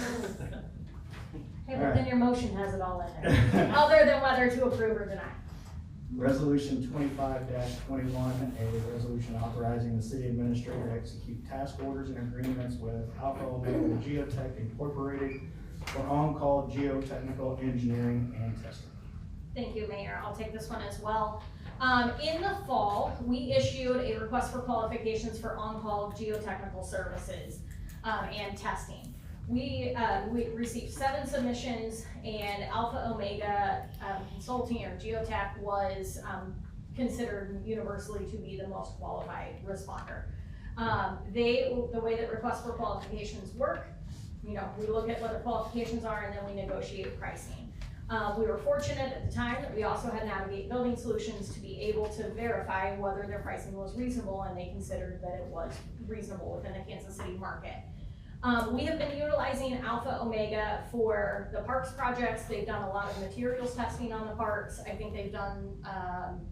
Okay, but then your motion has it all in there, other than whether to approve or deny. Resolution 25-21, a resolution authorizing the city administrator to execute task orders and agreements with Alpha Omega Geotech Incorporated for on-call geotechnical engineering and testing. Thank you, Mayor. I'll take this one as well. In the fall, we issued a request for qualifications for on-call geotechnical services and testing. We received 7 submissions, and Alpha Omega Consulting or Geotech was considered universally to be the most qualified responder. The way that requests for qualifications work, we look at what the qualifications are and then we negotiate pricing. We were fortunate at the time that we also had Navigate Building Solutions to be able to verify whether their pricing was reasonable, and they considered that it was reasonable within the Kansas City market. We have been utilizing Alpha Omega for the parks projects. They've done a lot of materials testing on the parks. I think they've done,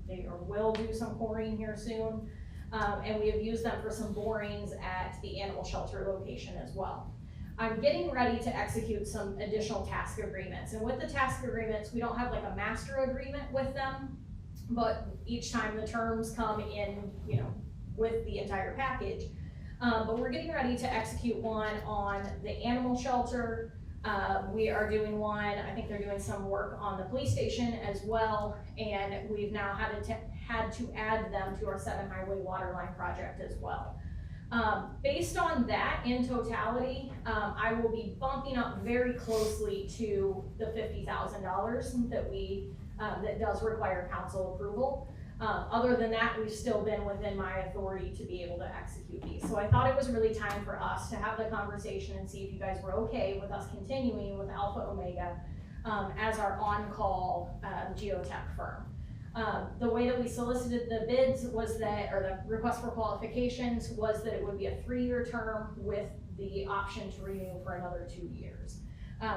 they or will do some coring here soon. And we have used them for some borings at the animal shelter location as well. I'm getting ready to execute some additional task agreements. And with the task agreements, we don't have like a master agreement with them, but each time the terms come in, with the entire package. But we're getting ready to execute one on the animal shelter. We are doing one, I think they're doing some work on the police station as well. And we've now had to add them to our 7 highway water line project as well. Based on that in totality, I will be bumping up very closely to the $50,000 that does require council approval. Other than that, we've still been within my authority to be able to execute these. So I thought it was really time for us to have the conversation and see if you guys were okay with us continuing with Alpha Omega as our on-call geotech firm. The way that we solicited the bids was that, or the request for qualifications was that it would be a 3-year term with the option to renew for another 2 years.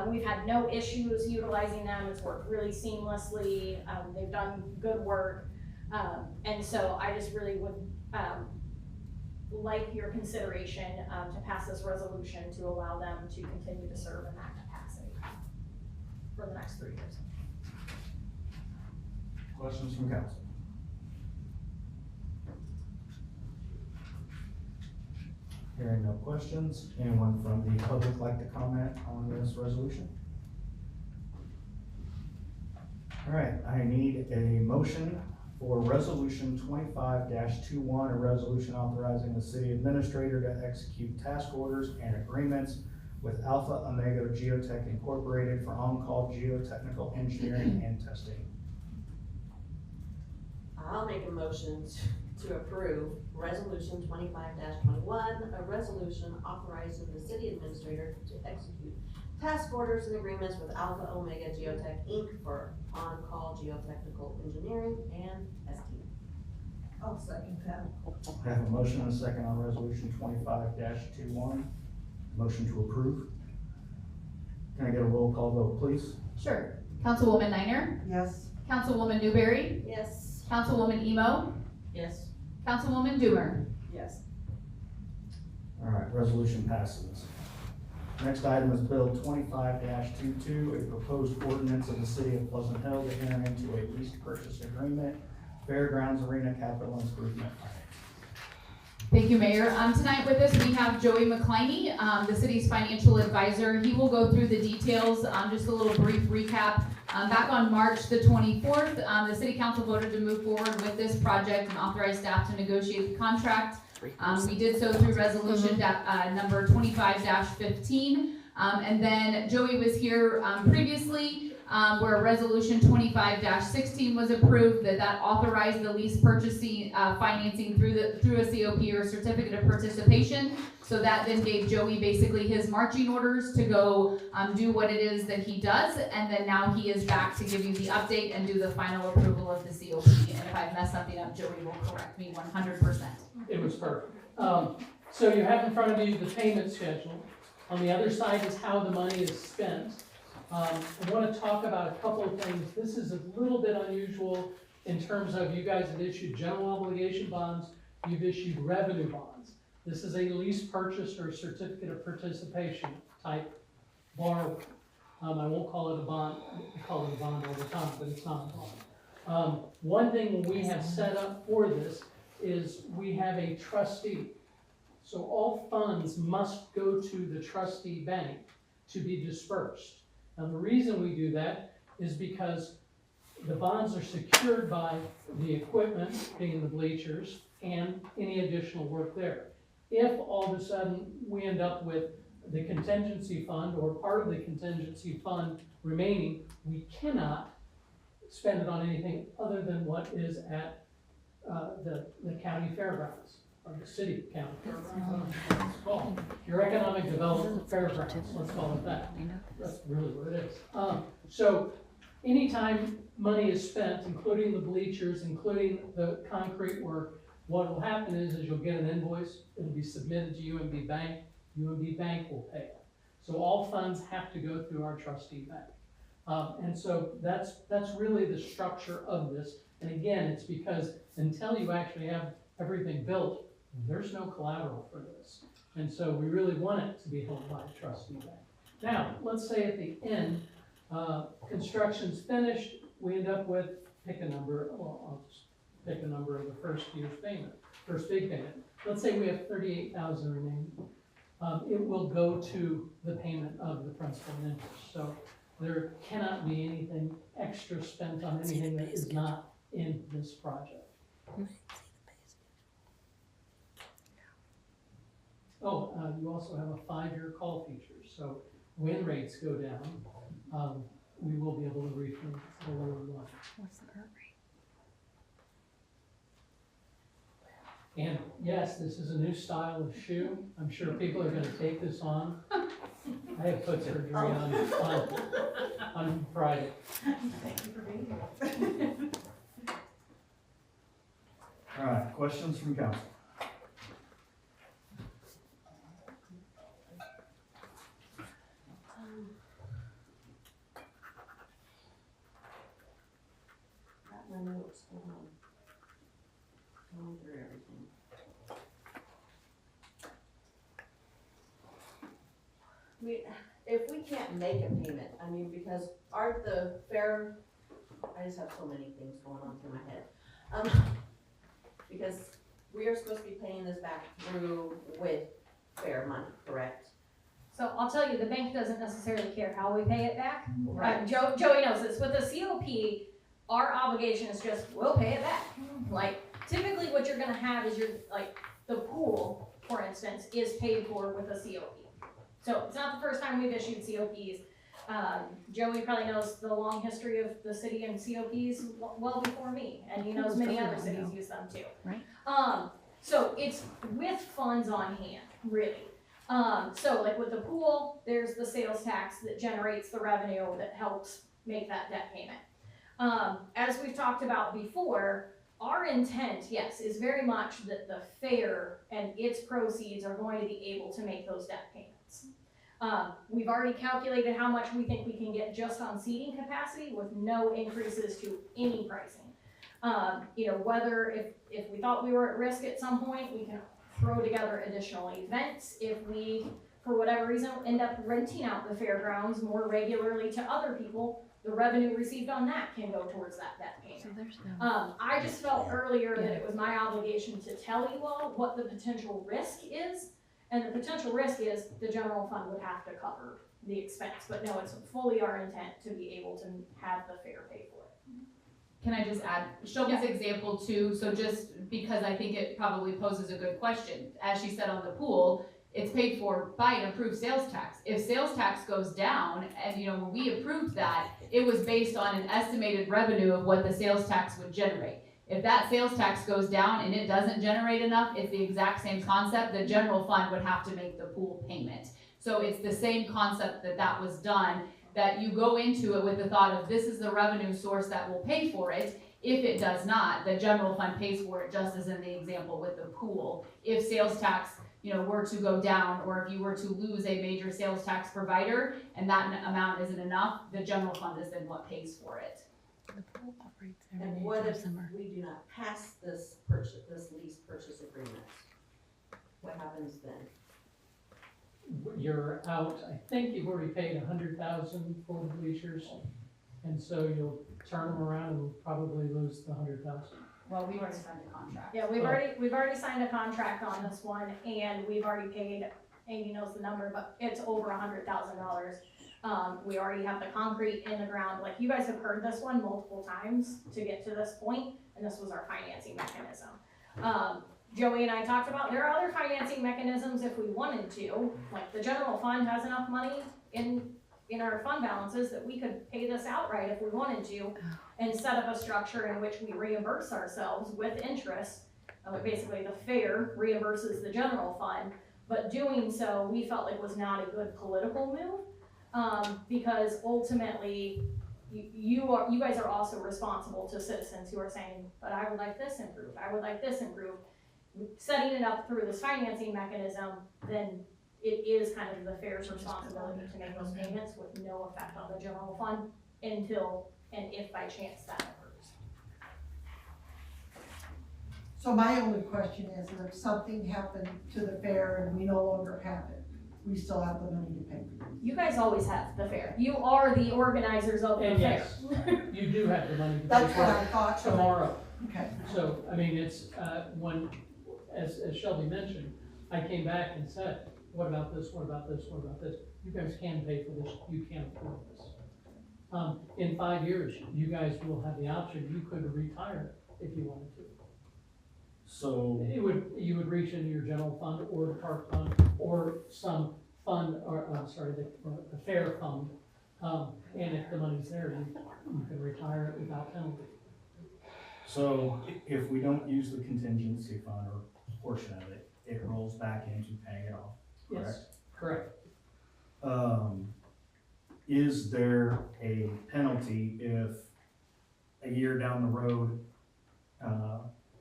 We've had no issues utilizing them. It's worked really seamlessly. They've done good work. And so I just really would like your consideration to pass this resolution to allow them to continue to serve in that capacity for the next 3 years. Questions from council? Hearing no questions, anyone from the public like to comment on this resolution? All right, I need a motion for Resolution 25-21, a resolution authorizing the city administrator to execute task orders and agreements with Alpha Omega Geotech Incorporated for on-call geotechnical engineering and testing. I'll make a motion to approve Resolution 25-21, a resolution authorizing the city administrator to execute task orders and agreements with Alpha Omega Geotech Inc. for on-call geotechnical engineering and testing. I'll second that. I have a motion and a second on Resolution 25-21. Motion to approve. Can I get a roll call vote, please? Sure. Councilwoman Niner, Yes. Councilwoman Newberry, Yes. Councilwoman Emo, Yes. Councilwoman Doomer. Yes. All right, resolution passes. Next item is Bill 25-22, a proposed ordinance of the city of Pleasant Hill to enter into a lease purchase agreement, Fairgrounds Arena Capital Improvement. Thank you, Mayor. Tonight with us, we have Joey McCliney, the city's financial advisor. He will go through the details, just a little brief recap. Back on March the 24th, the city council voted to move forward with this project and authorize staff to negotiate the contract. We did so through resolution number 25-15. And then Joey was here previously where resolution 25-16 was approved, that authorized the lease purchasing financing through a COP or certificate of participation. So that then gave Joey basically his marching orders to go do what it is that he does, and then now he is back to give you the update and do the final approval of the COP. And if I mess something up, Joey will correct me 100%. It was perfect. So you have in front of you the payment schedule. On the other side is how the money is spent. I want to talk about a couple of things. This is a little bit unusual in terms of you guys have issued general obligation bonds, you've issued revenue bonds. This is a lease purchase or certificate of participation type borrowing. I won't call it a bond. We call it a bond all the time, but it's not a bond. One thing we have set up for this is we have a trustee. So all funds must go to the trustee bank to be dispersed. And the reason we do that is because the bonds are secured by the equipment, being the bleachers, and any additional work there. If all of a sudden we end up with the contingency fund or part of the contingency fund remaining, we cannot spend it on anything other than what is at the county fairgrounds, or the city county fairgrounds. It's called your economic development fairgrounds, let's call it that. That's really what it is. So anytime money is spent, including the bleachers, including the concrete work, what will happen is you'll get an invoice, it'll be submitted to UMB Bank, UMB Bank will pay it. So all funds have to go through our trustee bank. And so that's really the structure of this. And again, it's because until you actually have everything built, there's no collateral for this. And so we really want it to be held by a trustee bank. Now, let's say at the end, construction's finished, we end up with, pick a number, well, I'll just pick a number of the first year's payment, first big payment. Let's say we have $38,000 remaining. It will go to the payment of the principal and interest. So there cannot be anything extra spent on anything that is not in this project. Oh, you also have a 5-year call feature. So when rates go down, we will be able to refund the lower one. What's the current rate? And yes, this is a new style of shoe. I'm sure people are gonna take this on. I have foot surgery on Friday. Thank you for being here. All right, questions from council? Got my notes, hold on. Going through everything. If we can't make a payment, I mean, because aren't the fair, I just have so many things going on through my head. Because we are supposed to be paying this back through with fair money, correct? So I'll tell you, the bank doesn't necessarily care how we pay it back. Right. Joey knows this. With the COP, our obligation is just, we'll pay it back. Like, typically what you're gonna have is the pool, for instance, is paid for with a COP. So it's not the first time we've issued COPs. Joey probably knows the long history of the city and COPs well before me, and he knows many other cities use them too. Right. So it's with funds on hand, really. So like with the pool, there's the sales tax that generates the revenue that helps make that debt payment. As we've talked about before, our intent, yes, is very much that the fair and its proceeds are going to be able to make those debt payments. We've already calculated how much we think we can get just on seating capacity with no increases to any pricing. Whether if we thought we were at risk at some point, we can throw together additional events. If we, for whatever reason, end up renting out the fairgrounds more regularly to other people, the revenue received on that can go towards that debt payment. So there's no. I just felt earlier that it was my obligation to tell you all what the potential risk is. And the potential risk is the general fund would have to cover the expense, but no, it's fully our intent to be able to have the fair pay for it. Can I just add, Shelby's example too, so just because I think it probably poses a good question. As she said on the pool, it's paid for by an approved sales tax. If sales tax goes down, and when we approved that, it was based on an estimated revenue of what the sales tax would generate. If that sales tax goes down and it doesn't generate enough, it's the exact same concept. The general fund would have to make the pool payment. So it's the same concept that was done, that you go into it with the thought of this is the revenue source that will pay for it. If it does not, the general fund pays for it, just as in the example with the pool. If sales tax were to go down, or if you were to lose a major sales tax provider and that amount isn't enough, the general fund is then what pays for it. And what if we do not pass this lease purchase agreement? What happens then? You're out, I think you've already paid $100,000 for the bleachers, and so you'll turn them around and probably lose the $100,000. Well, we've already signed a contract. Yeah, we've already signed a contract on this one, and we've already paid, Amy knows the number, but it's over $100,000. We already have the concrete in the ground. Like, you guys have heard this one multiple times to get to this point, and this was our financing mechanism. Joey and I talked about, there are other financing mechanisms if we wanted to, like the general fund has enough money in our fund balances that we could pay this outright if we wanted to, and set up a structure in which we reimburse ourselves with interest. Basically, the fair reimburses the general fund, but doing so, we felt like was not a good political move, because ultimately, you guys are also responsible to citizens who are saying, but I would like this improved, I would like this improved. Setting it up through this financing mechanism, then it is kind of the fair's responsibility to make those payments with no effect on the general fund until and if by chance that occurs. So my only question is, if something happened to the fair and we no longer have it, we still have the money to pay for it? You guys always have the fair. You are the organizers of the fair. Yes, you do have the money to pay That's for what I it thought. tomorrow. Okay. So, I mean, it's, as Shelby mentioned, I came back and said, what about this, what about this, what about this? You guys can pay for this, you can afford this. In 5 years, you guys will have the option, you could retire if you wanted to. So You would reach into your general fund or the park fund or some fund, or, the fair fund. And if the money's there, you can retire it without penalty. So if we don't use the contingency fund or portion of it, it rolls back into paying it off, correct? Yes, correct. Is there a penalty if a year down the road,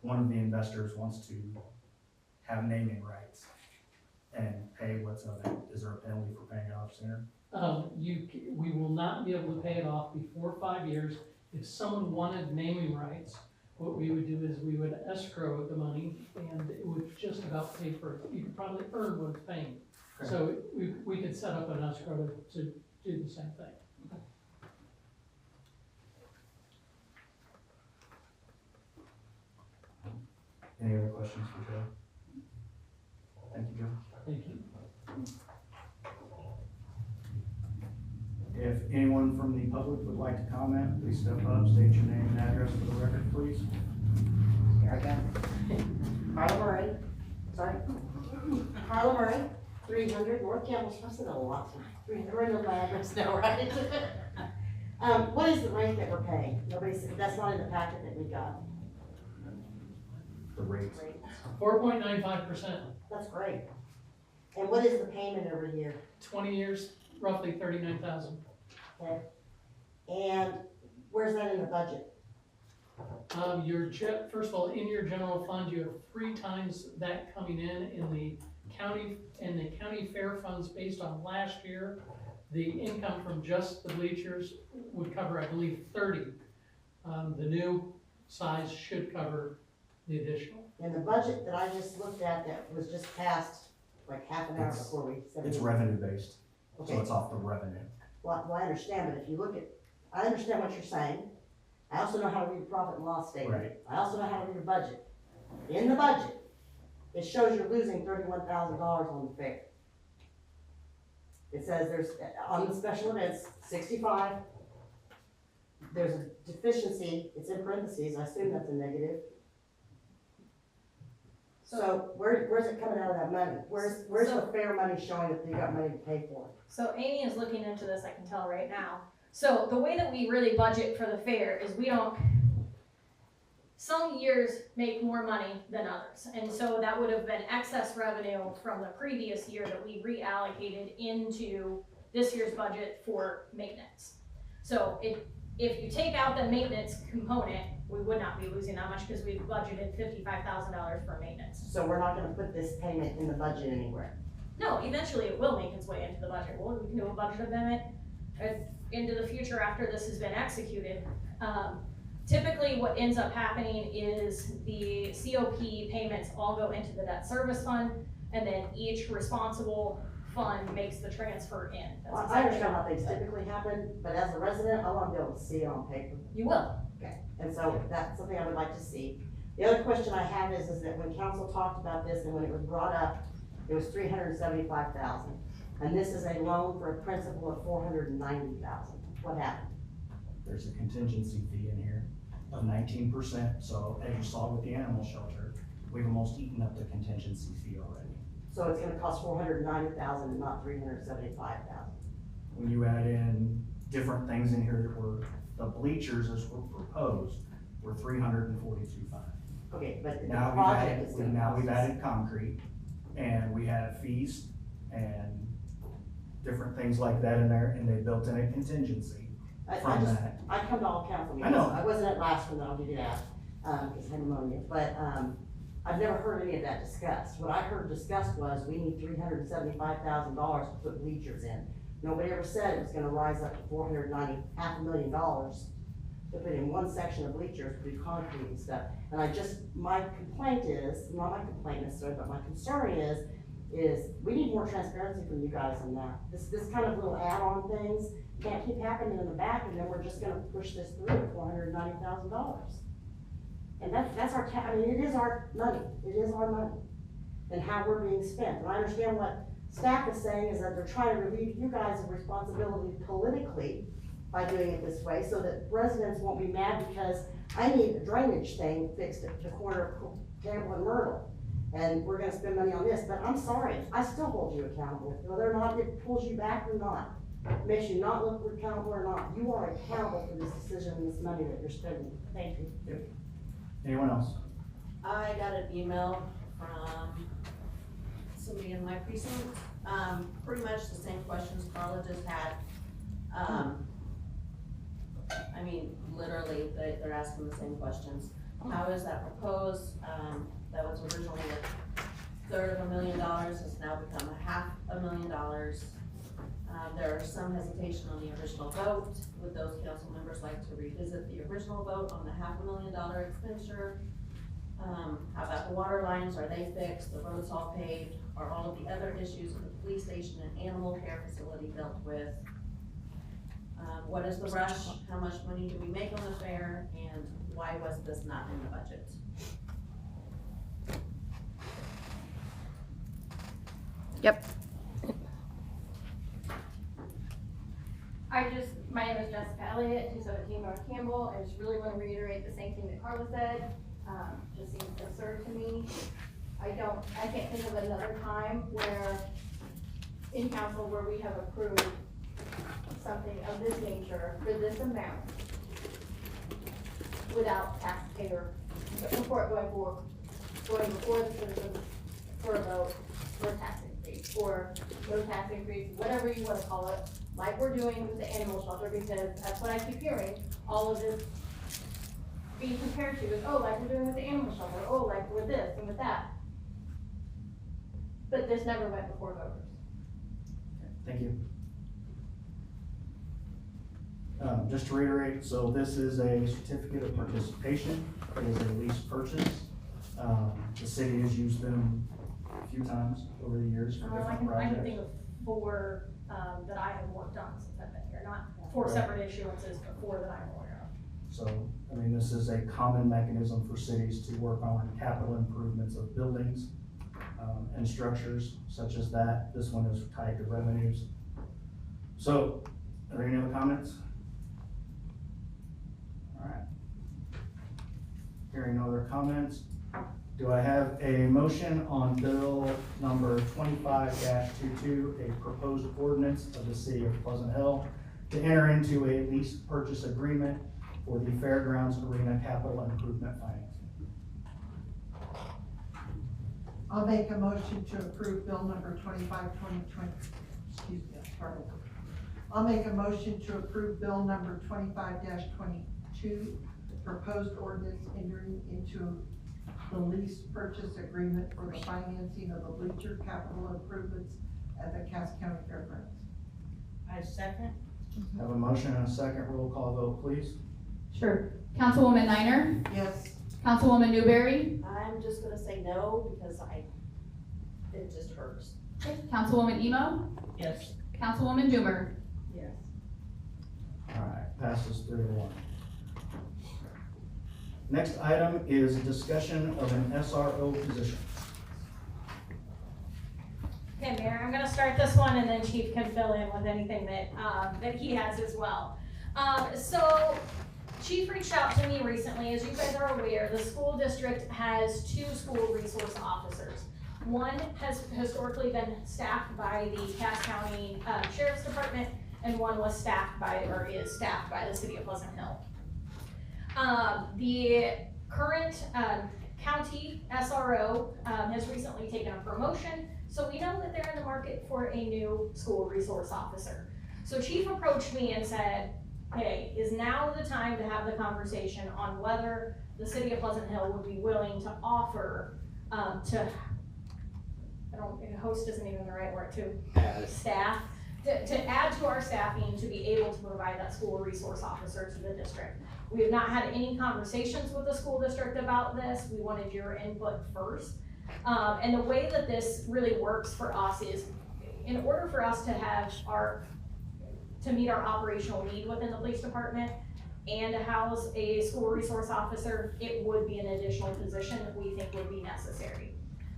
one of the investors wants to have naming rights and pay what's owed? Is there a penalty for paying it off sooner? We will not be able to pay it off before 5 years. If someone wanted naming rights, what we would do is we would escrow the money and it would just about pay for it. You could probably earn what it's paying. Okay. So we could set up an escrow to do the same thing. Any other questions for Joe? Thank you, Joe. Thank you. If anyone from the public would like to comment, please step up, state your name and address for the record, please. Here I go. Carla Murray, sorry. Carla Murray, 300 North Campbell, I said that a lot tonight. 300, we're in the address now, right? What is the rate that we're paying? Nobody's, that's not in the packet that we got. The rates. 4.95%, That's great. And what is the payment every year? 20 years, roughly 39,000. Okay. And where's that in the budget? First of all, in your general fund, you have 3 times that coming in the county fair funds based on last year. The income from just the bleachers would cover, I believe, 30. The new size should cover the additional. And the budget that I just looked at that was just passed like half an hour before we said It's it. revenue based, Okay. so it's off the revenue. Well, I understand, but if you look at, I understand what you're saying. I also know how to read a profit and loss statement. Right. I also know how to read a budget. In the budget, it shows you're losing $31,000 on the fair. It says there's, on the special events, 65. There's a deficiency, it's in parentheses, I assume that's a negative. So where's it coming out of that money? Where's the fair money showing that they got money to pay for it? So Amy is looking into this, I can tell right now. So the way that we really budget for the fair is we don't, some years make more money than others. And so that would have been excess revenue from the previous year that we reallocated into this year's budget for maintenance. So if you take out the maintenance component, we would not be losing that much because we've budgeted $55,000 for maintenance. So we're not gonna put this payment in the budget anywhere? No, eventually it will make its way into the budget. Well, we can do a budget amendment into the future after this has been executed. Typically what ends up happening is the COP payments all go into the debt service fund, and then each responsible fund makes the transfer in. Well, I understand how things typically happen, but as a resident, I wanna be able to see it on paper. You will. Okay, and so that's something I would like to see. The other question I have is that when council talked about this and when it was brought up, it was $375,000. And this is a loan for a principal of $490,000. What happened? There's a contingency fee in here of 19%, so as you saw with the animal shelter, we've almost eaten up the contingency fee already. So it's gonna cost $490,000 and not $375,000. When you add in different things in here that were, the bleachers as were proposed, were $342,500. Okay, but the Now project is gonna now cost we've us- added concrete, and we have fees and different things like that in there, and they built in a contingency from that. I come to all council I meetings. know. I wasn't at last one, I'll give you that, because I had pneumonia, but, I've never heard any of that discussed. What I heard discussed was, we need $375,000 to put bleachers in. Nobody ever said it was gonna rise up to $490,000, $500,000 to put in one section of bleachers, do concrete and stuff. And my complaint is, not my complaint necessarily, but my concern is we need more transparency from you guys on that. This kind of little add-on things can't keep happening in the back, and then we're just gonna push this through at $490,000. And that's our I mean, it is our money, and how we're being spent. And I understand what staff is saying is that they're trying to relieve you guys of responsibility politically by doing it this way, so that residents won't be mad because I need a drainage thing fixed at the corner of Campbell and Myrtle. And we're gonna spend money on this, but I'm sorry, I still hold you accountable, whether or not it pulls you back or not. Makes you not look accountable or not, you are accountable for this decision and this money that you're spending. Thank you. Yep. Anyone else? I got an email from somebody in my precinct, pretty much the same questions Carla just had. I mean, literally, they're asking the same questions. How is that proposed? That was originally $250,000, has now become $500,000. There is some hesitation on the original vote. Would those council members like to revisit the original vote on the $500,000 expenditure? How about the water lines? Are they fixed? The roads all paved? Are all of the other issues with the police station and animal care facility dealt with? What is the rush? How much money do we make on the fair? And why was this not in the budget? Yep. My name is Jessica Elliott, 217 North Campbell. I just really want to reiterate the same thing that Carla said. Just seems absurd to me. I can't think of another time where, in council, where we have approved something of this nature for this amount without taxpayer support going before the citizens for a vote for a tax increase, or no tax increase, whatever you want to call it, like we're doing with the animal shelter, because that's what I keep hearing, all of this being compared to is, oh, like we're doing with the animal shelter, oh, like with this and with that. But this never went before voters. Thank you. Just to reiterate, so this is a certificate of participation. It is a lease purchase. The city has used them a few times over the years for different I can projects. think of 4 that I have worked on since I've been here, not 4 separate issuances, but 4 that I'm aware of. So, I mean, this is a common mechanism for cities to work on capital improvements of buildings and structures such as that. This one is tied to revenues. So, are there any other comments? All right. Hearing no other comments, do I have a motion on bill number 25-22, a proposed ordinance of the city of Pleasant Hill to enter into a lease purchase agreement for the Fairgrounds Arena Capital Improvement Financing? I'll make a motion to approve bill number 25-2020, excuse me, sorry. I'll make a motion to approve bill number 25-22, proposed ordinance entering into the lease purchase agreement for the financing of the bleacher capital improvements at the Cass County Fairgrounds. I second. Have a motion and a second. Roll call vote, please. Sure. Councilwoman Niner? Yes. Councilwoman Newberry? I'm just gonna say no, because it just hurts. Councilwoman Emo? Yes. Councilwoman Doomer? Yes. All right, passes 3-1. Next item is a discussion of an SRO position. Okay, Mayor, I'm gonna start this one and then Chief can fill in with anything that, that he has as well. So Chief reached out to me recently. As you guys are aware, the school district has 2 school resource officers. One has historically been staffed by the Cass County Sheriff's Department, and one was staffed by, or is staffed by the City of Pleasant Hill. The current county SRO has recently taken a promotion, so we know that they're in the market for a new school resource officer. So Chief approached me and said, hey, is now the time to have the conversation on whether the City of Pleasant Hill would be willing to offer host isn't even the right word, staff, to add to our staffing to be able to provide that school resource officer to the district. We have not had any conversations with the school district about this. We wanted your input first. And the way that this really works for us is, in order for us to have to meet our operational need within the police department and to house a school resource officer, it would be an additional position that we think would be necessary.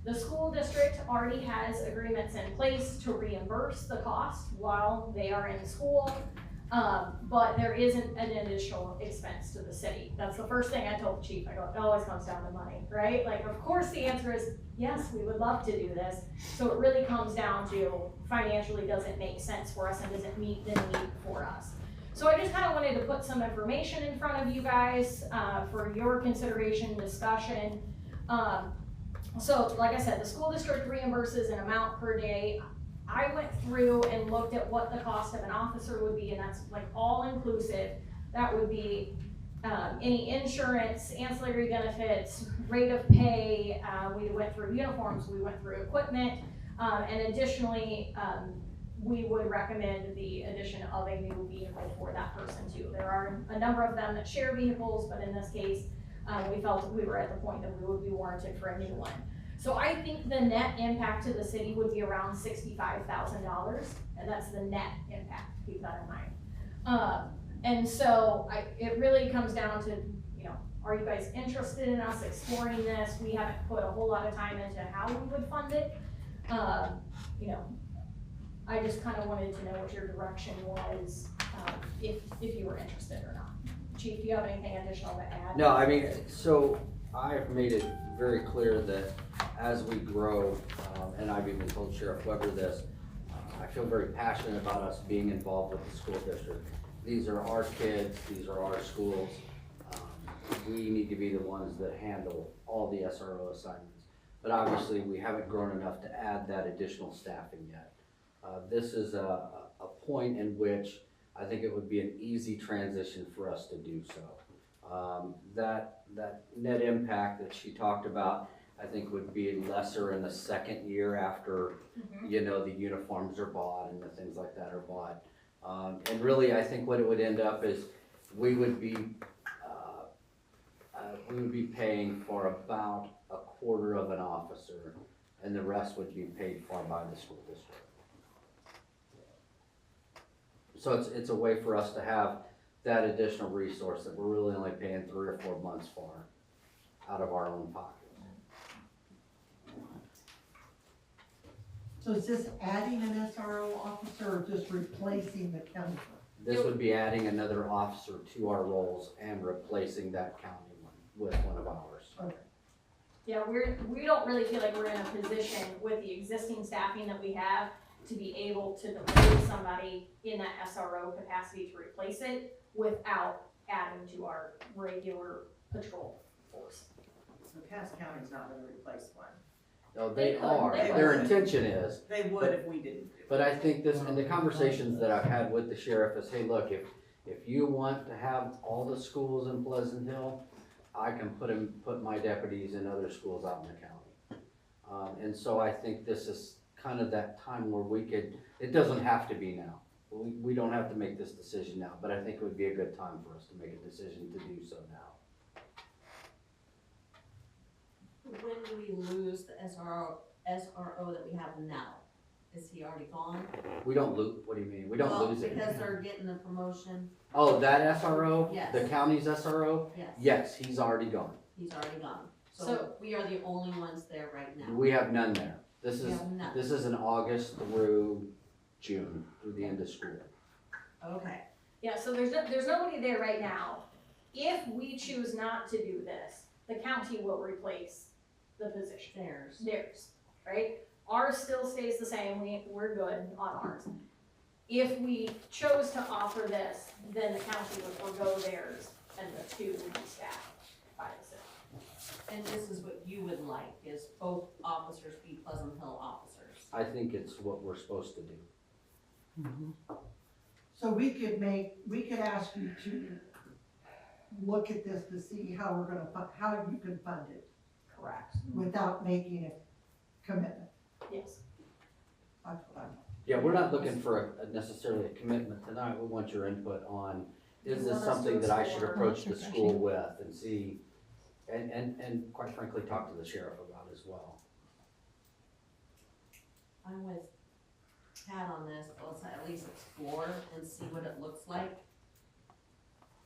The school district already has agreements in place to reimburse the cost while they are in school, but there isn't an additional expense to the city. That's the first thing I told the chief. I go, it always comes down to money, right? Like, of course the answer is, yes, we would love to do this. So it really comes down to, financially, does it make sense for us and does it meet the need for us? So I just kind of wanted to put some information in front of you guys for your consideration and discussion. So like I said, the school district reimburses an amount per day. I went through and looked at what the cost of an officer would be, and that's like all inclusive. That would be any insurance, ancillary benefits, rate of pay. We went through uniforms, we went through equipment, and additionally, we would recommend the addition of a new vehicle for that person too. There are a number of them that share vehicles, but in this case, we felt that we were at the point that we would be warranted for a new one. So I think the net impact to the city would be around $65,000, and that's the net impact, keep that in mind. And so it really comes down to, are you guys interested in us exploring this? We haven't put a whole lot of time into how we would fund it. I just kind of wanted to know what your direction was, if you were interested or not. Chief, do you have anything additional to add? No, I mean, so I've made it very clear that as we grow, and I've even told Sheriff Weber this, I feel very passionate about us being involved with the school district. These are our kids, these are our schools. We need to be the ones that handle all the SRO assignments. But obviously, we haven't grown enough to add that additional staffing yet. This is a point in which I think it would be an easy transition for us to do so. That net impact that she talked about, I think would be lesser in the second year after, you know, the uniforms are bought and the things like that are bought. And really, I think what it would end up is we would be paying for about a quarter of an officer, and the rest would be paid for by the school district. So it's a way for us to have that additional resource that we're really only paying 3 or 4 months for out of our own pocket. So is this adding an SRO officer or just replacing the county clerk? This would be adding another officer to our roles and replacing that county one with one of ours. Okay. Yeah, we don't really feel like we're in a position with the existing staffing that we have to be able to deploy somebody in that SRO capacity to replace it without adding to our regular patrol force. So Cass County's not gonna replace one. No, they could, are. they Their would. intention is. They would if we didn't do it. But I think this, and the conversations that I've had with the sheriff is, hey, look, if you want to have all the schools in Pleasant Hill, I can put my deputies in other schools out in the county. And so I think this is kind of that time where we could, it doesn't have to be now. We don't have to make this decision now, but I think it would be a good time for us to make a decision to do so now. When do we lose the SRO that we have now? Is he already gone? We don't lose, what do you mean? We don't lose it. Because they're getting a promotion. Oh, that SRO? Yes. The county's SRO? Yes. Yes, he's already gone. He's already gone. So- So we are the only ones there right now. We have none there. This We is, have none. this is in August through June, through the end of school. Okay. Yeah, so there's nobody there right now. If we choose not to do this, the county will replace the position. Theirs, right? Ours still stays the same, we're good on ours. If we chose to offer this, then the county would forego theirs, and the two would be staffed by the city. And this is what you would like, is both officers be Pleasant Hill officers. I think it's what we're supposed to do. So we could ask you to look at this to see how we're gonna, how you can fund it Correct. without making a commitment. Yes. That's what I'm. Yeah, we're not looking for necessarily a commitment tonight. We want your input on, is You this want us to something that I should explore- approach the school with and see, and quite frankly, talk to the sheriff about as well. I'm with Pat on this, but let's at least explore and see what it looks like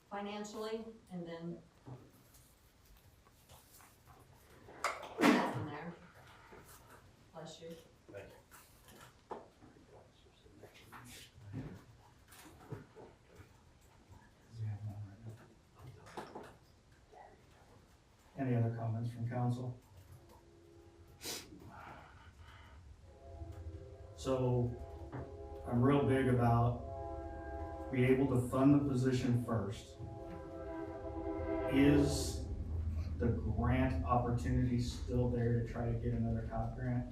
financially, and then put that in there. Bless you. Any other comments from council? So, I'm real big about be able to fund the position first. Is the grant opportunity still there to try to get another cop grant?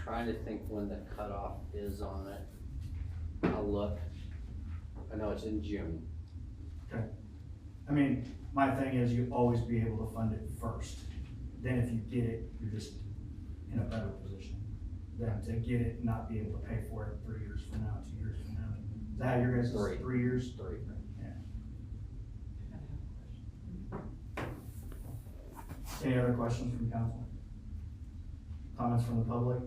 Trying to think when the cutoff is on it. I'll look. I know it's in June. Okay. I mean, my thing is you always be able to fund it first. Then if you get it, you're just in a better position than to get it and not be able to pay for it 3 years from now, 2 years from now. Is that how your guys' 3. 3 years? 3. Yeah. Any other questions from council? Comments from the public?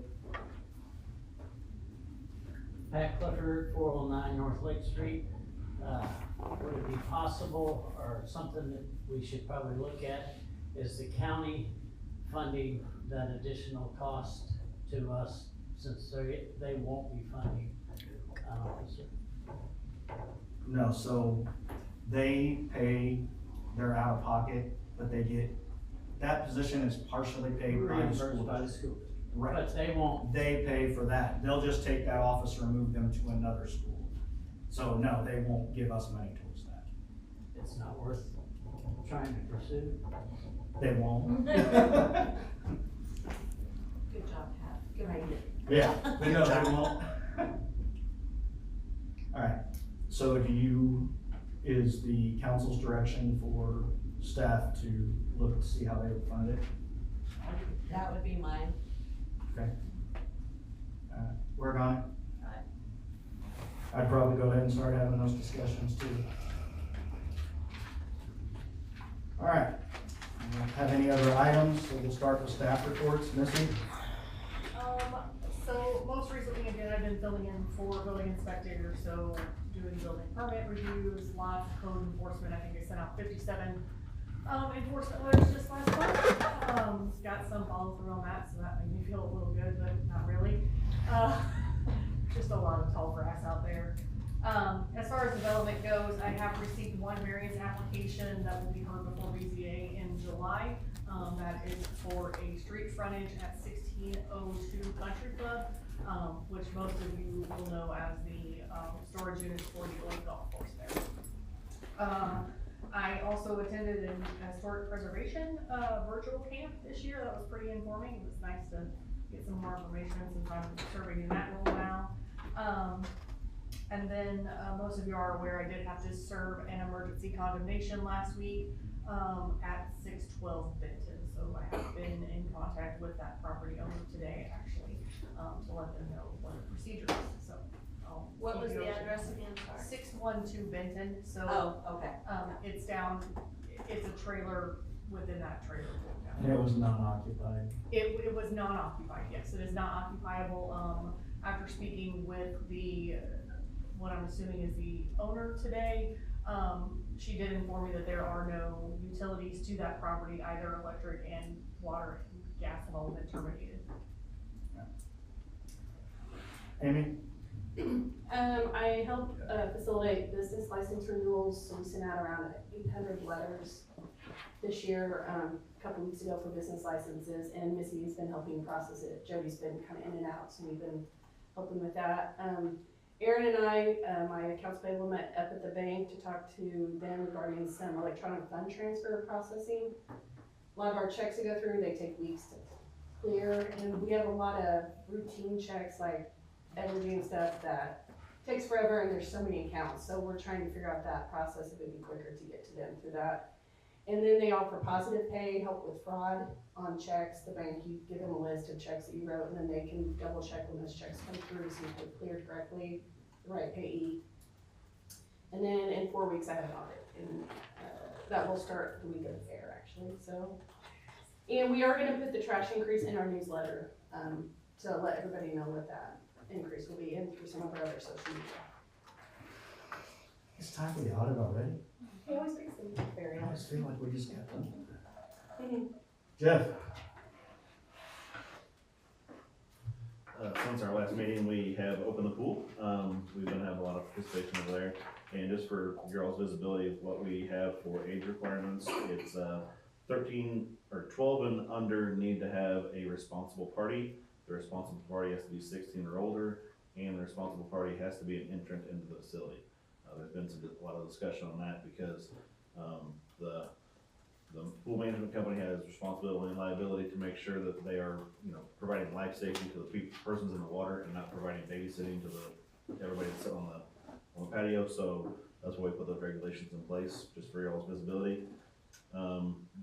Pat Clifford, 409 North Lake Street. Would it be possible, or something that we should probably look at, is the county funding that additional cost to us since they won't be funding an officer? No, so they pay their out-of-pocket, but they get, that position is partially paid by the Reimbursed school by the district. school. Right. But they won't. They pay for that. They'll just take that officer and move them to another school. So no, they won't give us money towards that. It's not worth trying to pursue. They won't. Good job, Pat. Good idea. Yeah, but no, they won't. Alright, so is the council's direction for staff to look to see how they would fund it? That would be mine. Okay. Work on it? I'd probably go ahead and start having those discussions too. Alright, have any other items? So we'll start with staff reports. Missy? So most recently, again, I've been filling in for building inspector, so doing building permit reviews, lots of code enforcement. I think I sent out 57 enforcement letters just last month. Got some follow through on that, so that made me feel a little good, but not really. Just a lot of tall grass out there. As far as development goes, I have received one variance application that will be heard before BZA in July. That is for a street frontage at 1602 Country Club, which most of you will know as the storage units for the old golf course there. I also attended a historic preservation virtual camp this year. That was pretty informing. It was nice to get some more information since I'm serving in that role now. And then most of you are aware I did have to serve an emergency condemnation last week at 612 Benton. So I have been in contact with that property owner today, actually, to let them know what the procedure is. So What was the address again? Sorry. 612 Benton. So Oh, okay. it's down. It's a trailer within that trailer. And it was non-occupied. It was non-occupied. Yes, it is not occupiable. After speaking with what I'm assuming is the owner today, she did inform me that there are no utilities to that property, either electric and water and gas have all been terminated. Amy? I help facilitate business license renewals, so we sent out around 800 letters this year, a couple weeks ago for business licenses, and Missy has been helping process it. Jody's been kind of in and out, so we've been helping with that. Aaron and I, my accounts payable, met up at the bank to talk to them regarding some electronic fund transfer processing. A lot of our checks that go through, they take weeks to clear, and we have a lot of routine checks like energy and stuff that takes forever, and there's so many accounts. So we're trying to figure out that process, if it'd be quicker to get to them through that. And then they offer positive pay, help with fraud on checks. The bank, you give them a list of checks that you wrote, and then they can double check when those checks come through, so you can clear correctly, the right payee. And then in 4 weeks, I have an audit, and that will start the week of the fair, actually. So, and we are going to put the trash increase in our newsletter to let everybody know what that increase will be, and through some of our other social media. It's time for the audit already. He always picks them very I always feel like we just got done. Mhm. Jeff? Since our last meeting, we have opened the pool. We've been having a lot of participation over there. And just for your all's visibility of what we have for age requirements, it's 13 or 12 and under need to have a responsible party. The responsible party has to be 16 or older, and the responsible party has to be an entrant into the facility. There's been a lot of discussion on that because the pool management company has responsibility and liability to make sure that they are, providing life safety to the persons in the water and not providing babysitting to everybody that's sitting on the patio. So that's why we put those regulations in place, just for y'all's visibility.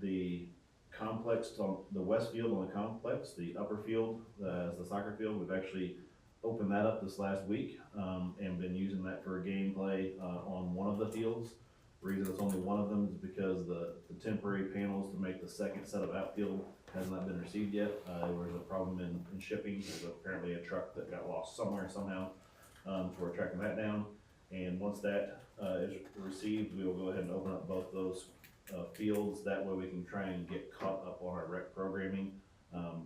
The complex, the west field on the complex, the upper field, the soccer field, we've actually opened that up this last week and been using that for gameplay on one of the fields. The reason it's only one of them is because the temporary panels to make the second set of outfield has not been received yet. There was a problem in shipping. There's apparently a truck that got lost somewhere somehow, so we're tracking that down. And once that is received, we will go ahead and open up both those fields. That way we can try and get caught up on our rec programming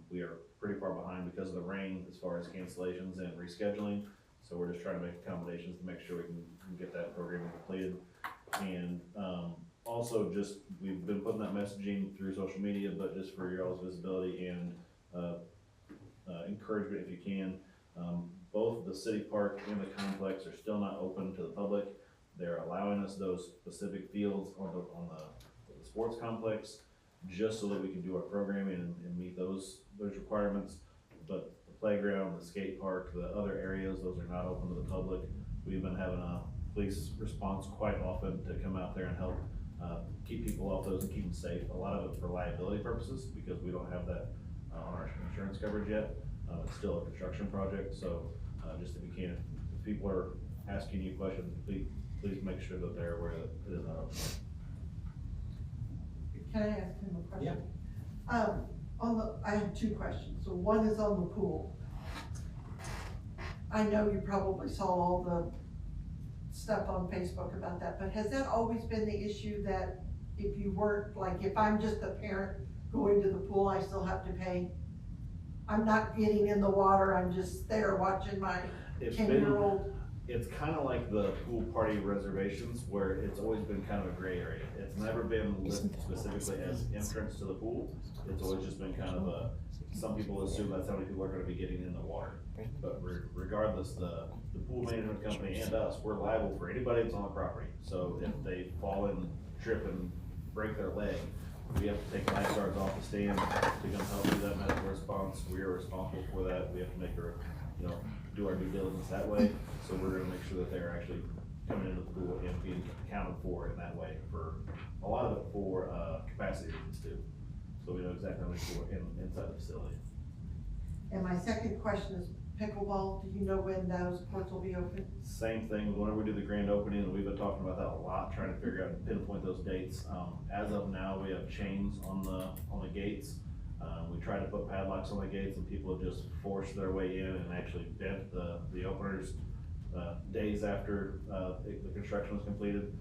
We are pretty far behind because of the rain as far as cancellations and rescheduling. So we're just trying to make accommodations to make sure we can get that program completed. And, also just, we've been putting that messaging through social media, but just for your all's visibility and, encouragement if you can. Both the city park and the complex are still not open to the public. They're allowing us those specific fields on the sports complex, just so that we can do our programming and meet those requirements. But the playground, the skate park, the other areas, those are not open to the public. We've been having a police response quite often to come out there and help keep people off those and keep them safe. A lot of it for liability purposes, because we don't have that on our insurance coverage yet. It's still a construction project, so just if you can, if people are asking you questions, please make sure that they're aware that it is not open. Can I ask him a question? Yeah. I have two questions. So one is on the pool. I know you probably saw all the stuff on Facebook about that, but has that always been the issue that if you weren't, like, if I'm just a parent going to the pool, I still have to pay? I'm not getting in the water, I'm just there watching my 10-year-old. It's kind of like the pool party reservations, where it's always been kind of a gray area. It's never been listed specifically as entrance to the pool. It's always just been kind of some people assume that's how many people are gonna be getting in the water. But regardless, the pool management company and us, we're liable for anybody that's on the property. So if they fall and trip and break their leg, we have to take lifeguards off the stand to come help do that medical response. We are responsible for that. We have to make do our due diligence that way. So we're gonna make sure that they're actually coming into the pool and being accounted for in that way, for a lot of it for capacity reasons too. So we know exactly how many people are inside the facility. And my second question is pickleball. Do you know when those courts will be open? Same thing, whenever we do the grand opening, and we've been talking about that a lot, trying to figure out and pinpoint those dates. As of now, we have chains on the gates. We try to put padlocks on the gates, and people have just forced their way in and actually bent the openers days after the construction was completed.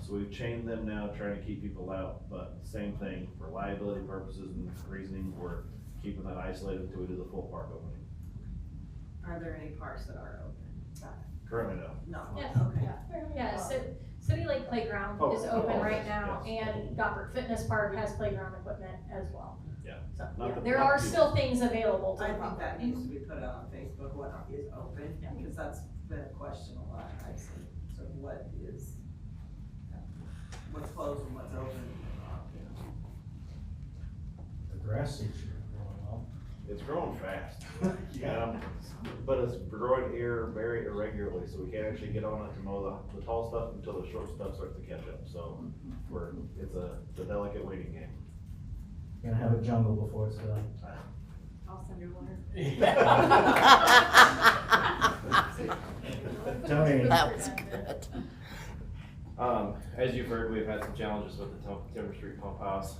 So we've chained them now, trying to keep people out, but same thing, for liability purposes and reasoning, we're keeping that isolated until we do the full park opening. Are there any parks that are open? Currently, no. No, Yes. okay. Yeah, City Lake Playground is open right now, and Goppert Fitness Park has playground equipment as well. Yeah. So, Not yeah, the- there not are the- still things available to I the think public. that needs to be put out on Facebook, what is open, because that's been a question a lot, I've seen, so what's closed and what's open. The grass seeds are growing well. It's growing fast. But it's growing here very irregularly, so we can't actually get on it to mow the tall stuff until the short stuff starts to catch up. So it's a delicate waiting game. Gonna have a jungle before it's done. I'll send your water. Tony. That was good. As you've heard, we've had some challenges with the Timber Street pump house.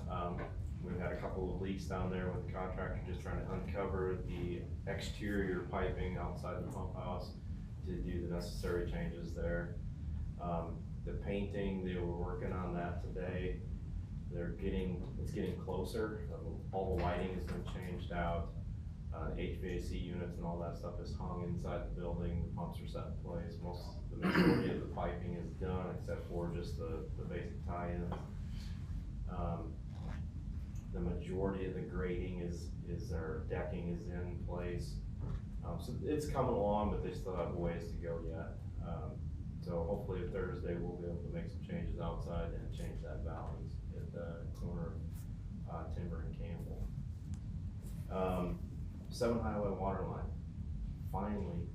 We've had a couple of leaks down there with the contractor just trying to uncover the exterior piping outside the pump house to do the necessary changes there. The painting, they were working on that today. It's getting closer. All the lighting has been changed out. HVAC units and all that stuff is hung inside the building. The pumps are set in place. The majority of the piping is done except for just the basic tie-ins. The majority of the grading our decking is in place. So it's coming along, but they still have a ways to go yet. So hopefully Thursday we'll be able to make some changes outside and change that balance at the corner of Timber and Campbell. 7 Highway water line, finally.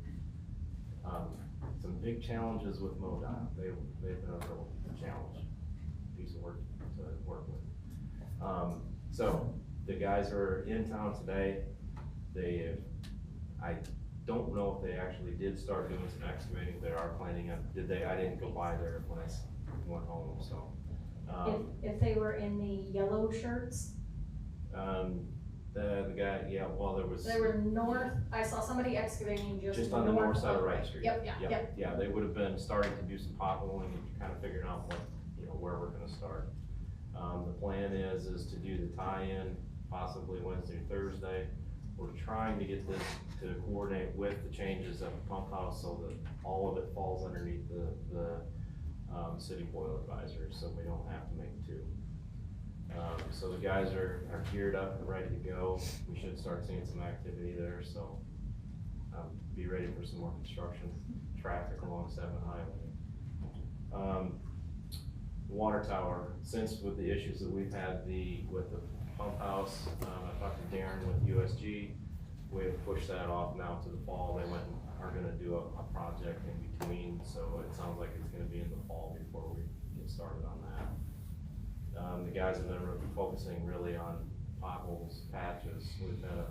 Some big challenges with MoDOT. They've been a real challenge, piece of work to work with. So the guys are in town today. I don't know if they actually did start doing some excavating. They are planning on, I didn't go by there when I went home, so. If they were in the yellow shirts, The guy, yeah, well, there was. they were north, I saw somebody excavating just on the north side of Wright. Wright Street. Yep, yep. Yeah, they would have been starting to do some potholing and kind of figuring out where we're gonna start. The plan is to do the tie-in possibly Wednesday or Thursday. We're trying to get this to coordinate with the changes at the pump house so that all of it falls underneath the city boiler advisory, so we don't have to make two. So the guys are geared up and ready to go. We should start seeing some activity there, so be ready for some more construction traffic along 7th Highway. Water tower, since with the issues that we've had with the pump house, I talked to Darren with USG. We have pushed that off now to the fall. They are gonna do a project in between, so it sounds like it's gonna be in the fall before we get started on that. The guys have been focusing really on potholes, patches. We've had a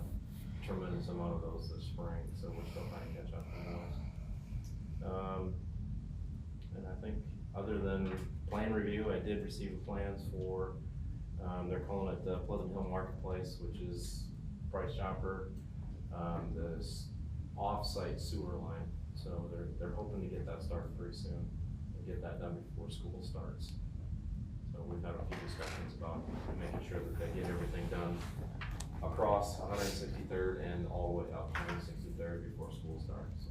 tremendous amount of those this spring, so we're still trying to catch up on those. And I think other than plan review, I did receive plans for, they're calling it the Pleasant Hill Marketplace, which is Price Chopper, this off-site sewer line. So they're hoping to get that started pretty soon and get that done before school starts. So we've had a few discussions about making sure that they get everything done across 163rd and all the way up 163rd before school starts. So.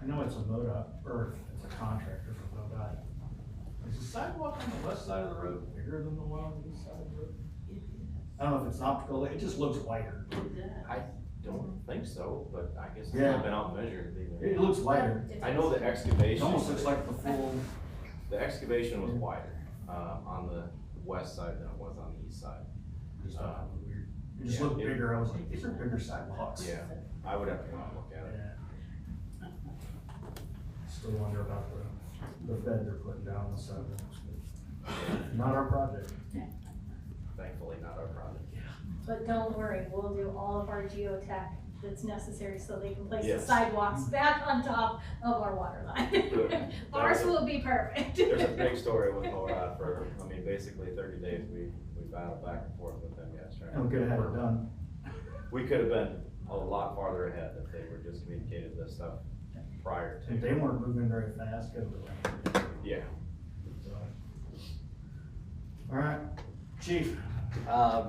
I know it's a MoDOT, or it's a contractor for MoDOT. Is the sidewalk on the west side of the road bigger than the one on the east side of the road? I don't know if it's optical, it just looks wider. I don't think so, but I guess I Yeah. haven't been out and measured it either. It looks wider. I know the excavation. It almost looks like the full. The excavation was wider, on the west side than it was on the east side. Weird. It just looked bigger, I was like, these are bigger sidewalks. Yeah, I would have to go out and look at it. Yeah. Still wonder about the bed they're putting down on the sidewalks, but not our project. Thankfully, not our project. But don't worry, we'll do all of our geotech that's necessary so they can place the Yes. sidewalks back on top of our water line. Good. Ours will be perfect. There's a big story with MoDOT for, basically 30 days, we battled back and forth with them guys trying. And we could've had it done. We could have been a lot farther ahead if they were just communicated this stuff prior to. If they weren't moving very fast, because of the rain. Yeah. So. All right, chief.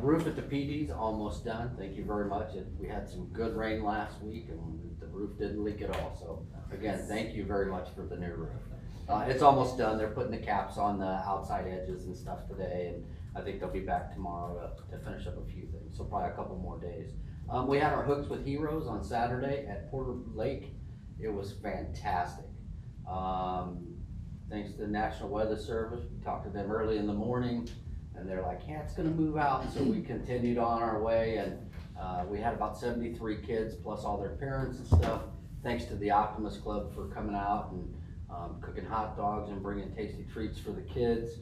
Roof at the PD's almost done, thank you very much. We had some good rain last week and the roof didn't leak at all, so again, thank you very much for the new roof. It's almost done, they're putting the caps on the outside edges and stuff today, and I think they'll be back tomorrow to finish up a few things, so probably a couple more days. We had our Hooks with Heroes on Saturday at Porter Lake. It was fantastic. Thanks to the National Weather Service, we talked to them early in the morning, and they're like, yeah, it's gonna move out, so we continued on our way, and we had about 73 kids, plus all their parents and stuff. Thanks to the Optimist Club for coming out and cooking hot dogs and bringing tasty treats for the kids.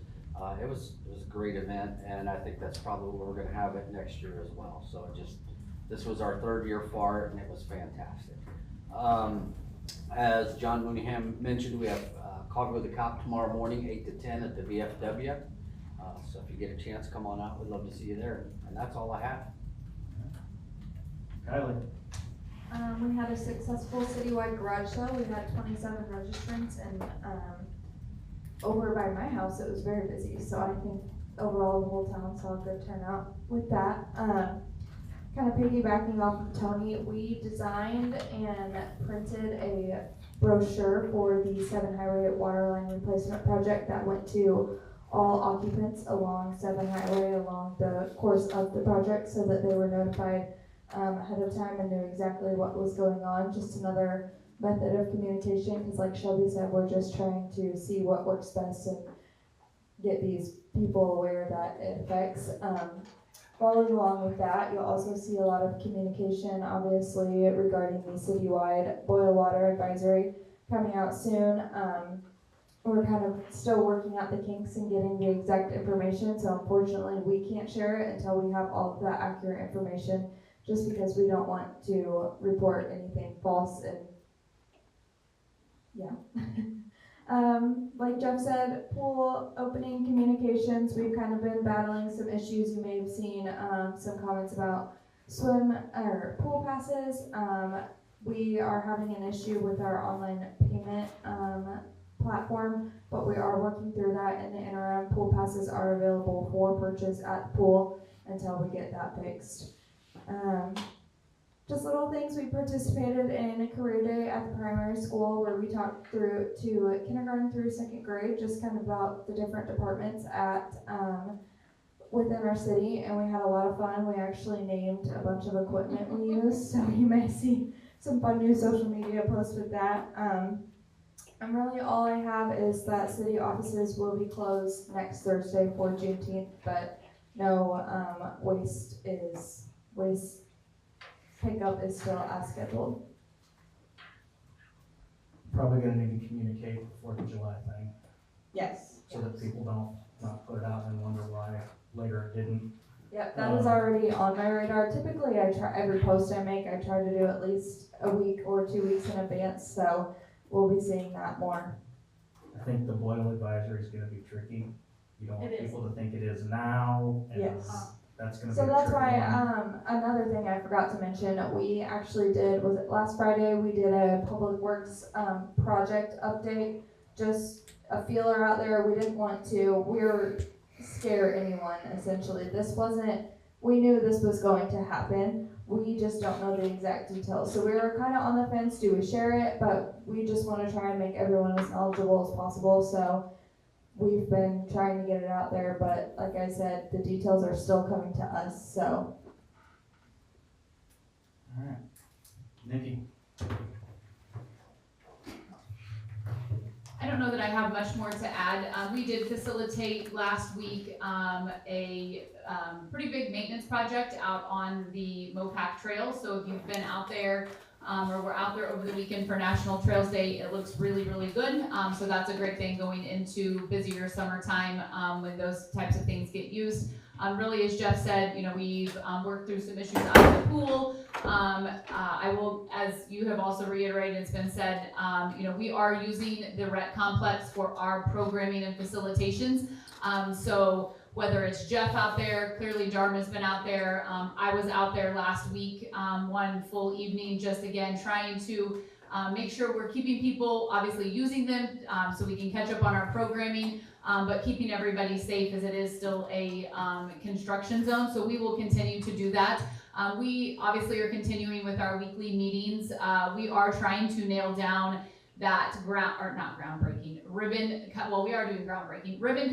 It was a great event, and I think that's probably where we're gonna have it next year as well. So this was our 3rd year for it, and it was fantastic. As John Mooneyham mentioned, we have Coffee with the Cop tomorrow morning, 8 to 10 at the VFW. So if you get a chance, come on out. We'd love to see you there. And that's all I have. Kylie. We had a successful citywide garage sale. We had 27 registrants, and over by my house, it was very busy. So I think overall the whole town saw a good turnout with that. Kind of piggybacking off of Tony, we designed and printed a brochure for the 7 Highway water line replacement project that went to all occupants along 7 Highway along the course of the project, so that they were notified ahead of time and knew exactly what was going on. Just another method of communication, because like Shelby said, we're just trying to see what works best and get these people aware that it affects. Following along with that, you'll also see a lot of communication, obviously, regarding the citywide boil water advisory coming out soon. We're kind of still working out the kinks and getting the exact information, so unfortunately we can't share it until we have all of that accurate information, just because we don't want to report anything false. And yeah. Like Jeff said, pool opening communications, we've kind of been battling some issues. You may have seen some comments about swim or pool passes. We are having an issue with our online payment platform, but we are working through that. In the interim, pool passes are available for purchase at the pool until we get that fixed. Just little things. We participated in a career day at the primary school where we talked through to kindergarten through second grade, just kind of about the different departments at within our city, and we had a lot of fun. We actually named a bunch of equipment we use, so you may see some fun new social media posts with that. And really all I have is that city offices will be closed next Thursday for Juneteenth, but no waste pickup is still as scheduled. Probably gonna need to communicate the 4th of July thing, Yes. so that people don't not put it out and wonder why later it didn't. Yep, that is already on my radar. Typically, I try every post I make, I try to do at least a week or 2 weeks in advance, so we'll be seeing that more. I think the boil advisory is gonna be tricky. You don't want It is. people to think it is now, and Yes. that's gonna be So a that's tricky why, one. another thing I forgot to mention, we actually did, was it last Friday, we did a public works, project update, just a feeler out there. We didn't want to scare anyone, essentially. We knew this was going to happen. We just don't know the exact details. So we were kind of on the fence, do we share it? But we just want to try and make everyone as knowledgeable as possible. So we've been trying to get it out there, but like I said, the details are still coming to us, so. All right, Nikki. I don't know that I have much more to add. We did facilitate last week a pretty big maintenance project out on the Mopac Trail. So if you've been out there or were out there over the weekend for National Trails Day, it looks really, really good. So that's a great thing going into busier summertime when those types of things get used. Really, as Jeff said, we've worked through some issues out of the pool. I will, as you have also reiterated, it's been said, we are using the rec complex for our programming and facilitations. So whether it's Jeff out there, clearly Jarman's been out there. I was out there last week, one full evening, just again, trying to make sure we're keeping people obviously using them so we can catch up on our programming. But keeping everybody safe as it is still a construction zone. So we will continue to do that. We obviously are continuing with our weekly meetings. We are trying to nail down that ribbon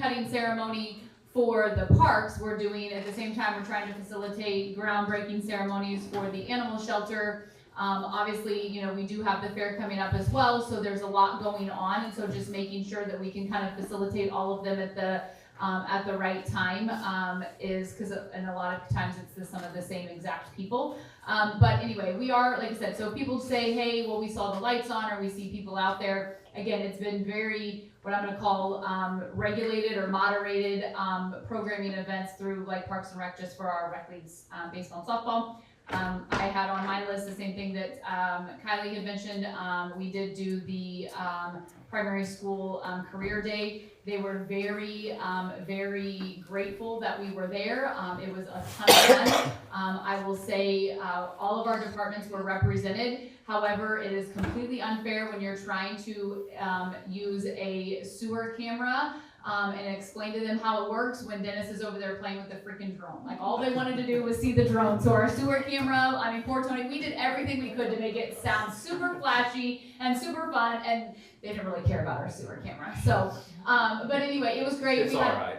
cutting ceremony for the parks. We're doing at the same time, we're trying to facilitate groundbreaking ceremonies for the animal shelter. Obviously, we do have the fair coming up as well, so there's a lot going on, and so just making sure that we can kind of facilitate all of them at the right time is because, and a lot of times it's some of the same exact people. But anyway, we are, like I said, so if people say, hey, well, we saw the lights on, or we see people out there, again, it's been very, what I'm gonna call regulated or moderated programming events through like Parks and Rec, just for our rec leagues, baseball and softball. I had on my list the same thing that Kylie had mentioned. We did do the primary school career day. They were very, very grateful that we were there. It was a ton of fun. I will say all of our departments were represented. However, it is completely unfair when you're trying to use a sewer camera and explain to them how it works when Dennis is over there playing with the freaking drone. Like, all they wanted to do was see the drone. So our sewer camera, poor Tony, we did everything we could to make it sound super flashy and super fun, and they didn't really care about our sewer camera. So, but anyway, it was great. It's all right.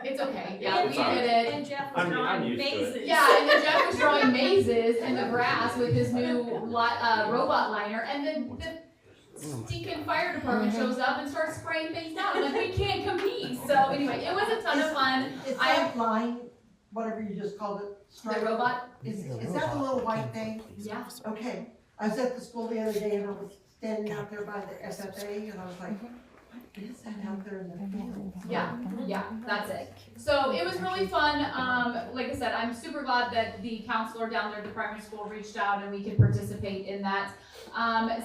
It's okay. Yeah, it's we all did right. it. And Jeff was I'm drawing used to it. mazes. Yeah, and then Jeff was drawing mazes in the grass with his new robot liner, and then the stinking fire department shows up and starts spraying things down. I'm like, we can't compete. So anyway, it was a ton of fun. Is that line, whatever you just called it, stripe? The robot? Is that the little white thing? Yeah. Okay, I was at the school the other day and I was standing out there by the SFA and I was like, what is that out there in the field? Yeah, that's it. So it was really fun. Like I said, I'm super glad that the counselor down there at the primary school reached out and we could participate in that.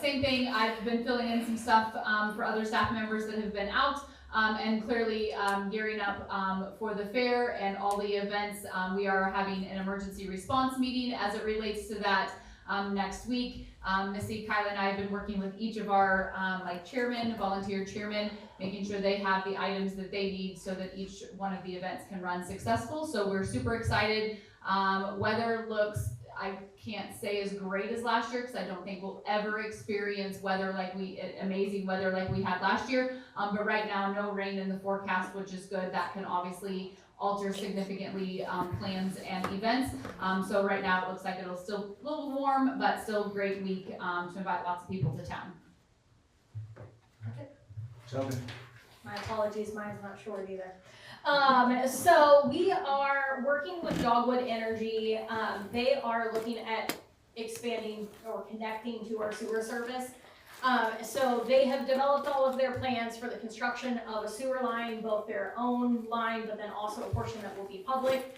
Same thing, I've been filling in some stuff for other staff members that have been out. And clearly gearing up for the fair and all the events. We are having an emergency response meeting as it relates to that. next week. Missy, Kyla, and I have been working with each of our like chairmen, volunteer chairmen, making sure they have the items that they need so that each one of the events can run successful. So we're super excited. Weather looks, I can't say as great as last year because I don't think we'll ever experience weather like amazing weather like we had last year. But right now, no rain in the forecast, which is good. That can obviously alter significantly plans and events. So right now it looks like it'll still a little warm, but still a great week to invite lots of people to town. My apologies, mine's not short either. So we are working with Dogwood Energy. They are looking at expanding or connecting to our sewer service. So they have developed all of their plans for the construction of a sewer line, both their own line, but then also a portion that will be public.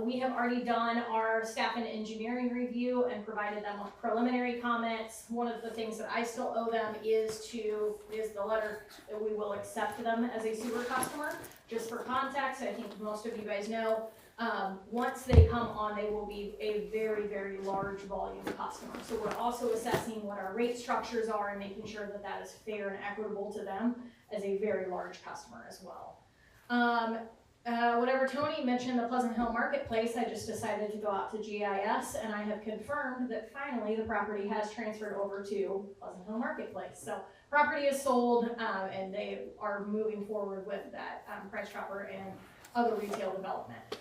We have already done our staff and engineering review and provided them with preliminary comments. One of the things that I still owe them is the letter that we will accept them as a sewer customer. Just for context, I think most of you guys know, once they come on, they will be a very, very large volume customer. So we're also assessing what our rate structures are and making sure that that is fair and equitable to them as a very large customer as well. Whatever Tony mentioned, the Pleasant Hill Marketplace, I just decided to go out to GIS and I have confirmed that finally the property has transferred over to Pleasant Hill Marketplace. So property is sold and they are moving forward with that Price Chopper and other retail development.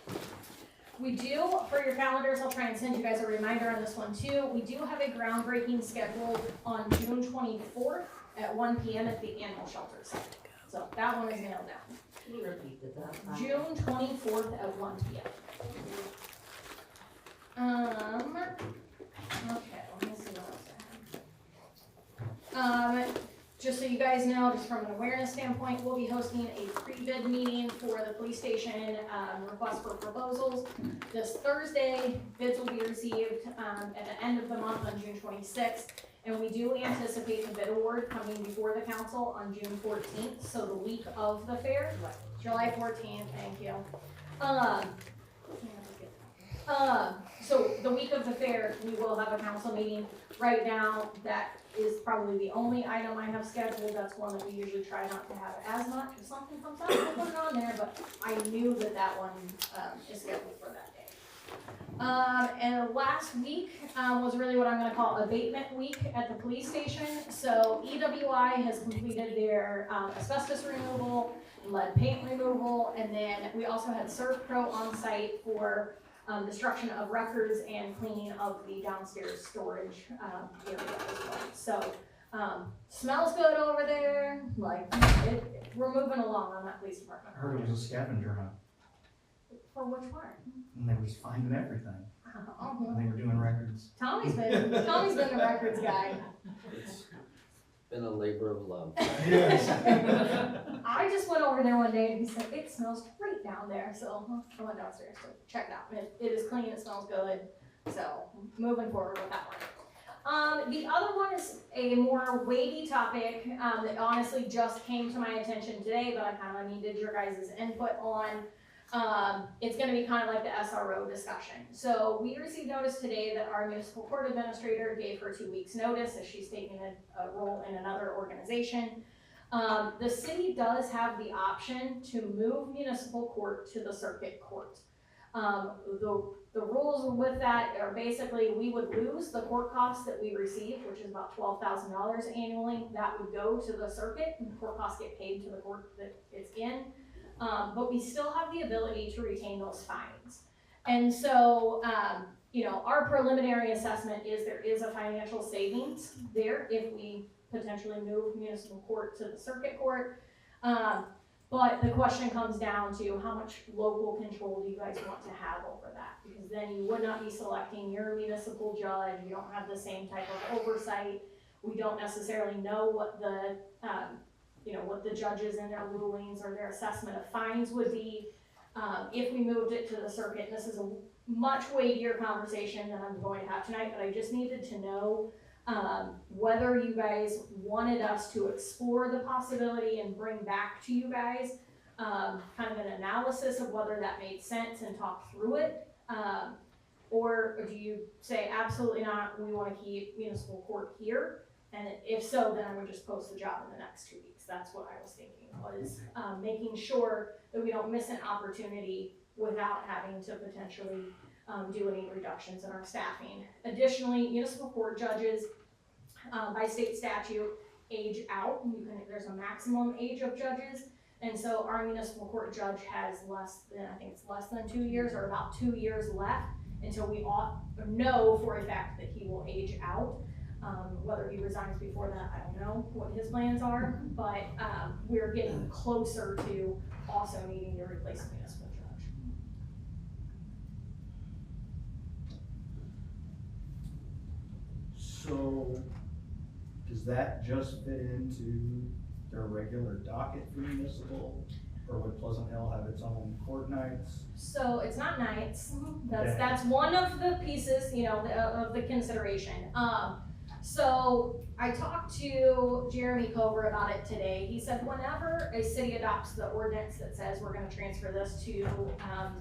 We do, for your calendars, I'll try and send you guys a reminder on this one too. We do have a groundbreaking scheduled on June 24th at 1 p.m. at the animal shelter site. So that one is nailed down. Can you repeat that? June 24th at 1 p.m. Okay, let me see what else I have. Just so you guys know, just from an awareness standpoint, we'll be hosting a pre-bid meeting for the police station request for proposals. This Thursday, bids will be received at the end of the month on June 26th. And we do anticipate the bid award coming before the council on June 14th, so the week of the fair, July 14th, thank you. So the week of the fair, we will have a council meeting. Right now, that is probably the only item I have scheduled. That's one that we usually try not to have as much. If something comes up, we'll put it on there, but I knew that that one is scheduled for that day. And last week was really what I'm going to call abatement week at the police station. So EWI has completed their asbestos removal, lead paint removal, and then we also had ServPro on site for destruction of records and cleaning of the downstairs storage area as well. So smells good over there. Like we're moving along on that police department. I heard it was a scavenger hunt. For which one? And they was finding everything. And they were doing records. Tommy's been the records guy. It's been a labor of love. Yes. I just went over there one day and he said, it smells great down there. So I went downstairs to check it out. It is clean, it smells good. So moving forward with that one. The other one is a more weighty topic that honestly just came to my attention today, but I kind of needed your guys' input on. It's going to be kind of like the SRO discussion. So we received notice today that our municipal court administrator gave her 2 weeks notice as she's taking a role in another organization. The city does have the option to move municipal court to the circuit court. The rules with that are basically we would lose the court costs that we receive, which is about $12,000 annually. That would go to the circuit and the court costs get paid to the court that it's in. But we still have the ability to retain those fines. And so, you know, our preliminary assessment is there is a financial savings there if we potentially move municipal court to the circuit court. But the question comes down to how much local control do you guys want to have over that? Because then you would not be selecting your municipal judge. You don't have the same type of oversight. We don't necessarily know what the what the judges and their rulings or their assessment of fines would be if we moved it to the circuit. This is a much weightier conversation than I'm going to have tonight, but I just needed to know whether you guys wanted us to explore the possibility and bring back to you guys kind of an analysis of whether that made sense and talk through it. Or do you say absolutely not, we wanna keep municipal court here? And if so, then I would just post the job in the next 2 weeks. That's what I was thinking, was making sure that we don't miss an opportunity without having to potentially do any reductions in our staffing. Additionally, municipal court judges, by state statute, age out. There's a maximum age of judges. And so our municipal court judge has less than 2 years, or about 2 years left until we know for a fact that he will age out. Whether he resigns before that, I don't know what his plans are, but we're getting closer to also needing to replace a municipal judge. So, does that just fit into their regular docket for municipal? Or would Pleasant Hill have its own court nights? So it's not nights. Okay. That's one of the pieces, of the consideration. So I talked to Jeremy Cover about it today. He said whenever a city adopts the ordinance that says we're gonna transfer this to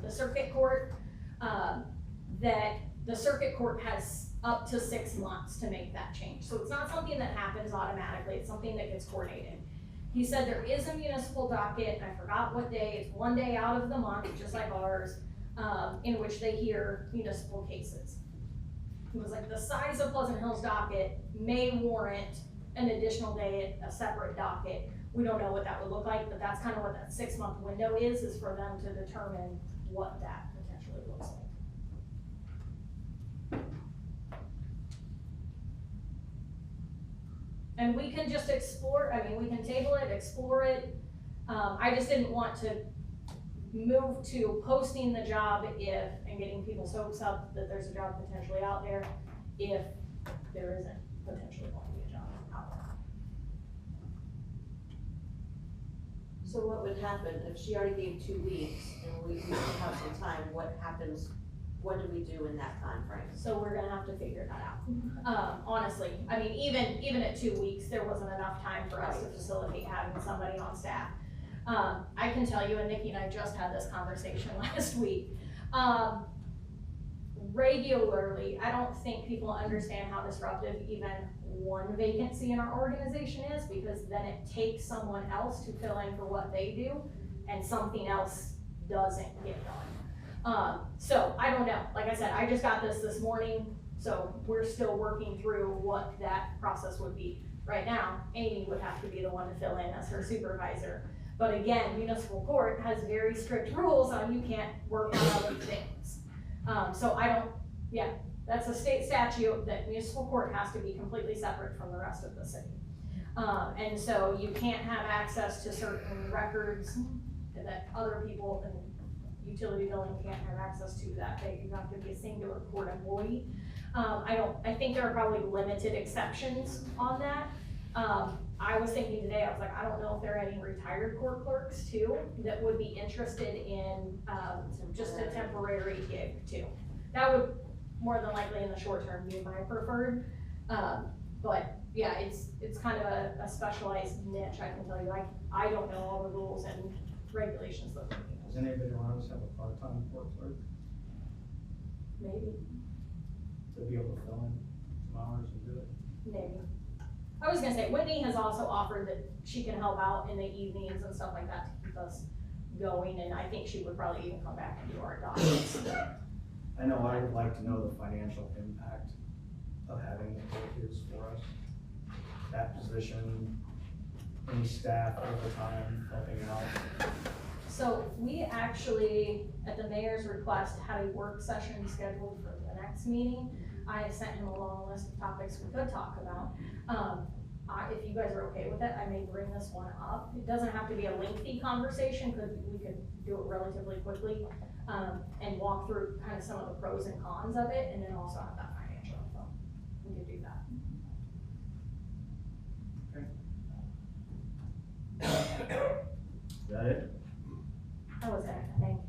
the circuit court, that the circuit court has up to 6 months to make that change. So it's not something that happens automatically, it's something that gets coordinated. He said there is a municipal docket, I forgot what day, it's 1 day out of the month, just like ours, in which they hear municipal cases. It was like the size of Pleasant Hill's docket may warrant an additional day at a separate docket. We don't know what that would look like, but that's kind of what that 6 month window is for them to determine what that potentially looks like. And we can just explore, we can table it, explore it. I just didn't want to move to posting the job and getting people's hopes up that there's a job potentially out there, if there isn't potentially going to be a job out there. So what would happen if she already gave 2 weeks and we have some time? What happens? What do we do in that time frame? So we're gonna have to figure that out. Honestly, even at 2 weeks, there wasn't enough time for us to facilitate having somebody on staff. I can tell you, and Nikki and I just had this conversation last week. Regularly, I don't think people understand how disruptive even one vacancy in our organization is, because then it takes someone else to fill in for what they do, and something else doesn't get done. So I don't know. Like I said, I just got this morning, so we're still working through what that process would be. Right now, Amy would have to be the one to fill in as her supervisor. But again, municipal court has very strict rules on you can't work on other things. That's a state statute that municipal court has to be completely separate from the rest of the city. And so you can't have access to certain records that other people in utility billing can't have access to that. You have to be a singular court employee. I think there are probably limited exceptions on that. I was thinking today, I was like, I don't know if there are any retired court clerks too that would be interested in just a temporary gig too. That would more than likely in the short term be my preferred. But yeah, it's kind of a specialized niche, I can tell you. I don't know all the rules and regulations that we're doing. Does anybody around us have a part-time court clerk Maybe, to be able to fill in some hours and do it? maybe. I was gonna say, Whitney has also offered that she can help out in the evenings and stuff like that to keep us going, and I think she would probably even come back and do our dockets. I know I would like to know the financial impact of having the court is for us. That position, any staff overtime helping out. So we actually, at the mayor's request, had a work session scheduled for the next meeting. I sent him a long list of topics we could talk about. If you guys are okay with it, I may bring this one up. It doesn't have to be a lengthy conversation, because we could do it relatively quickly, and walk through kind of some of the pros and cons of it, and then also have that financial info. We could do that. Is that it? That was it, I think.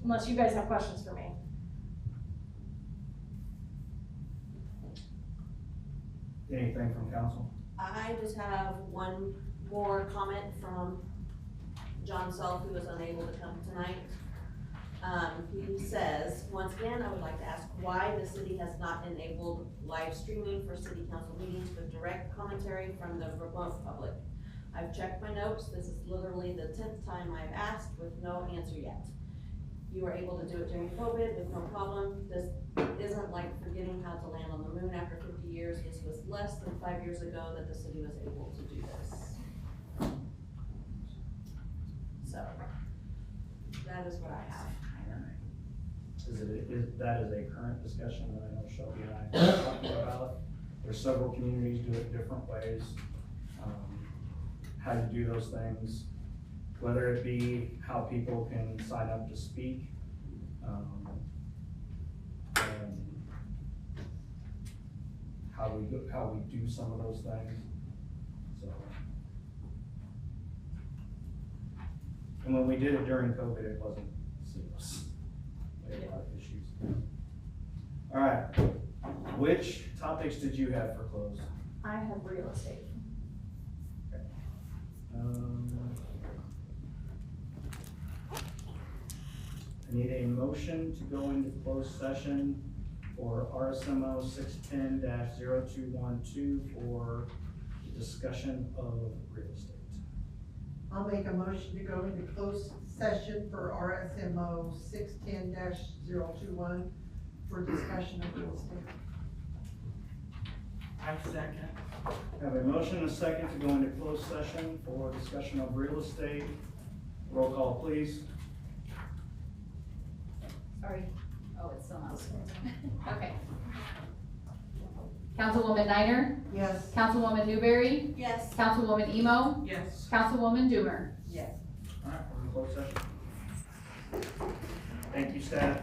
Unless you guys have questions for me. Anything from council? I just have one more comment from John Self, who was unable to come tonight. He says, once again, I would like to ask why the city has not enabled live streaming for city council meetings with direct commentary from the remote public. I've checked my notes, this is literally the 10th time I've asked with no answer yet. You were able to do it during COVID with no problem. This isn't like forgetting how to land on the moon after 50 years. This was less than 5 years ago that the city was able to do this. So, that is what I have. That is a current discussion that I know Shelby and I are talking about. There's several communities do it different ways. How you do those things, whether it be how people can sign up to speak, and how we do some of those things, so. And when we did it during COVID, it wasn't seamless. We had a lot of issues. All right, which topics did you have for close? I have real estate. I need a motion to go into closed session for RSMO 610-0212 for discussion of real estate. I'll make a motion to go into closed session for RSMO 610-021 for discussion of real estate. I second. Have a motion and a second to go into closed session for discussion of real estate. Roll call, please. Sorry. Oh, it's still not. Okay. Councilwoman Niner? Yes. Councilwoman Newberry? Yes. Councilwoman Emo? Yes. Councilwoman Doomer? Yes. All right, we're in closed session. Thank you, staff.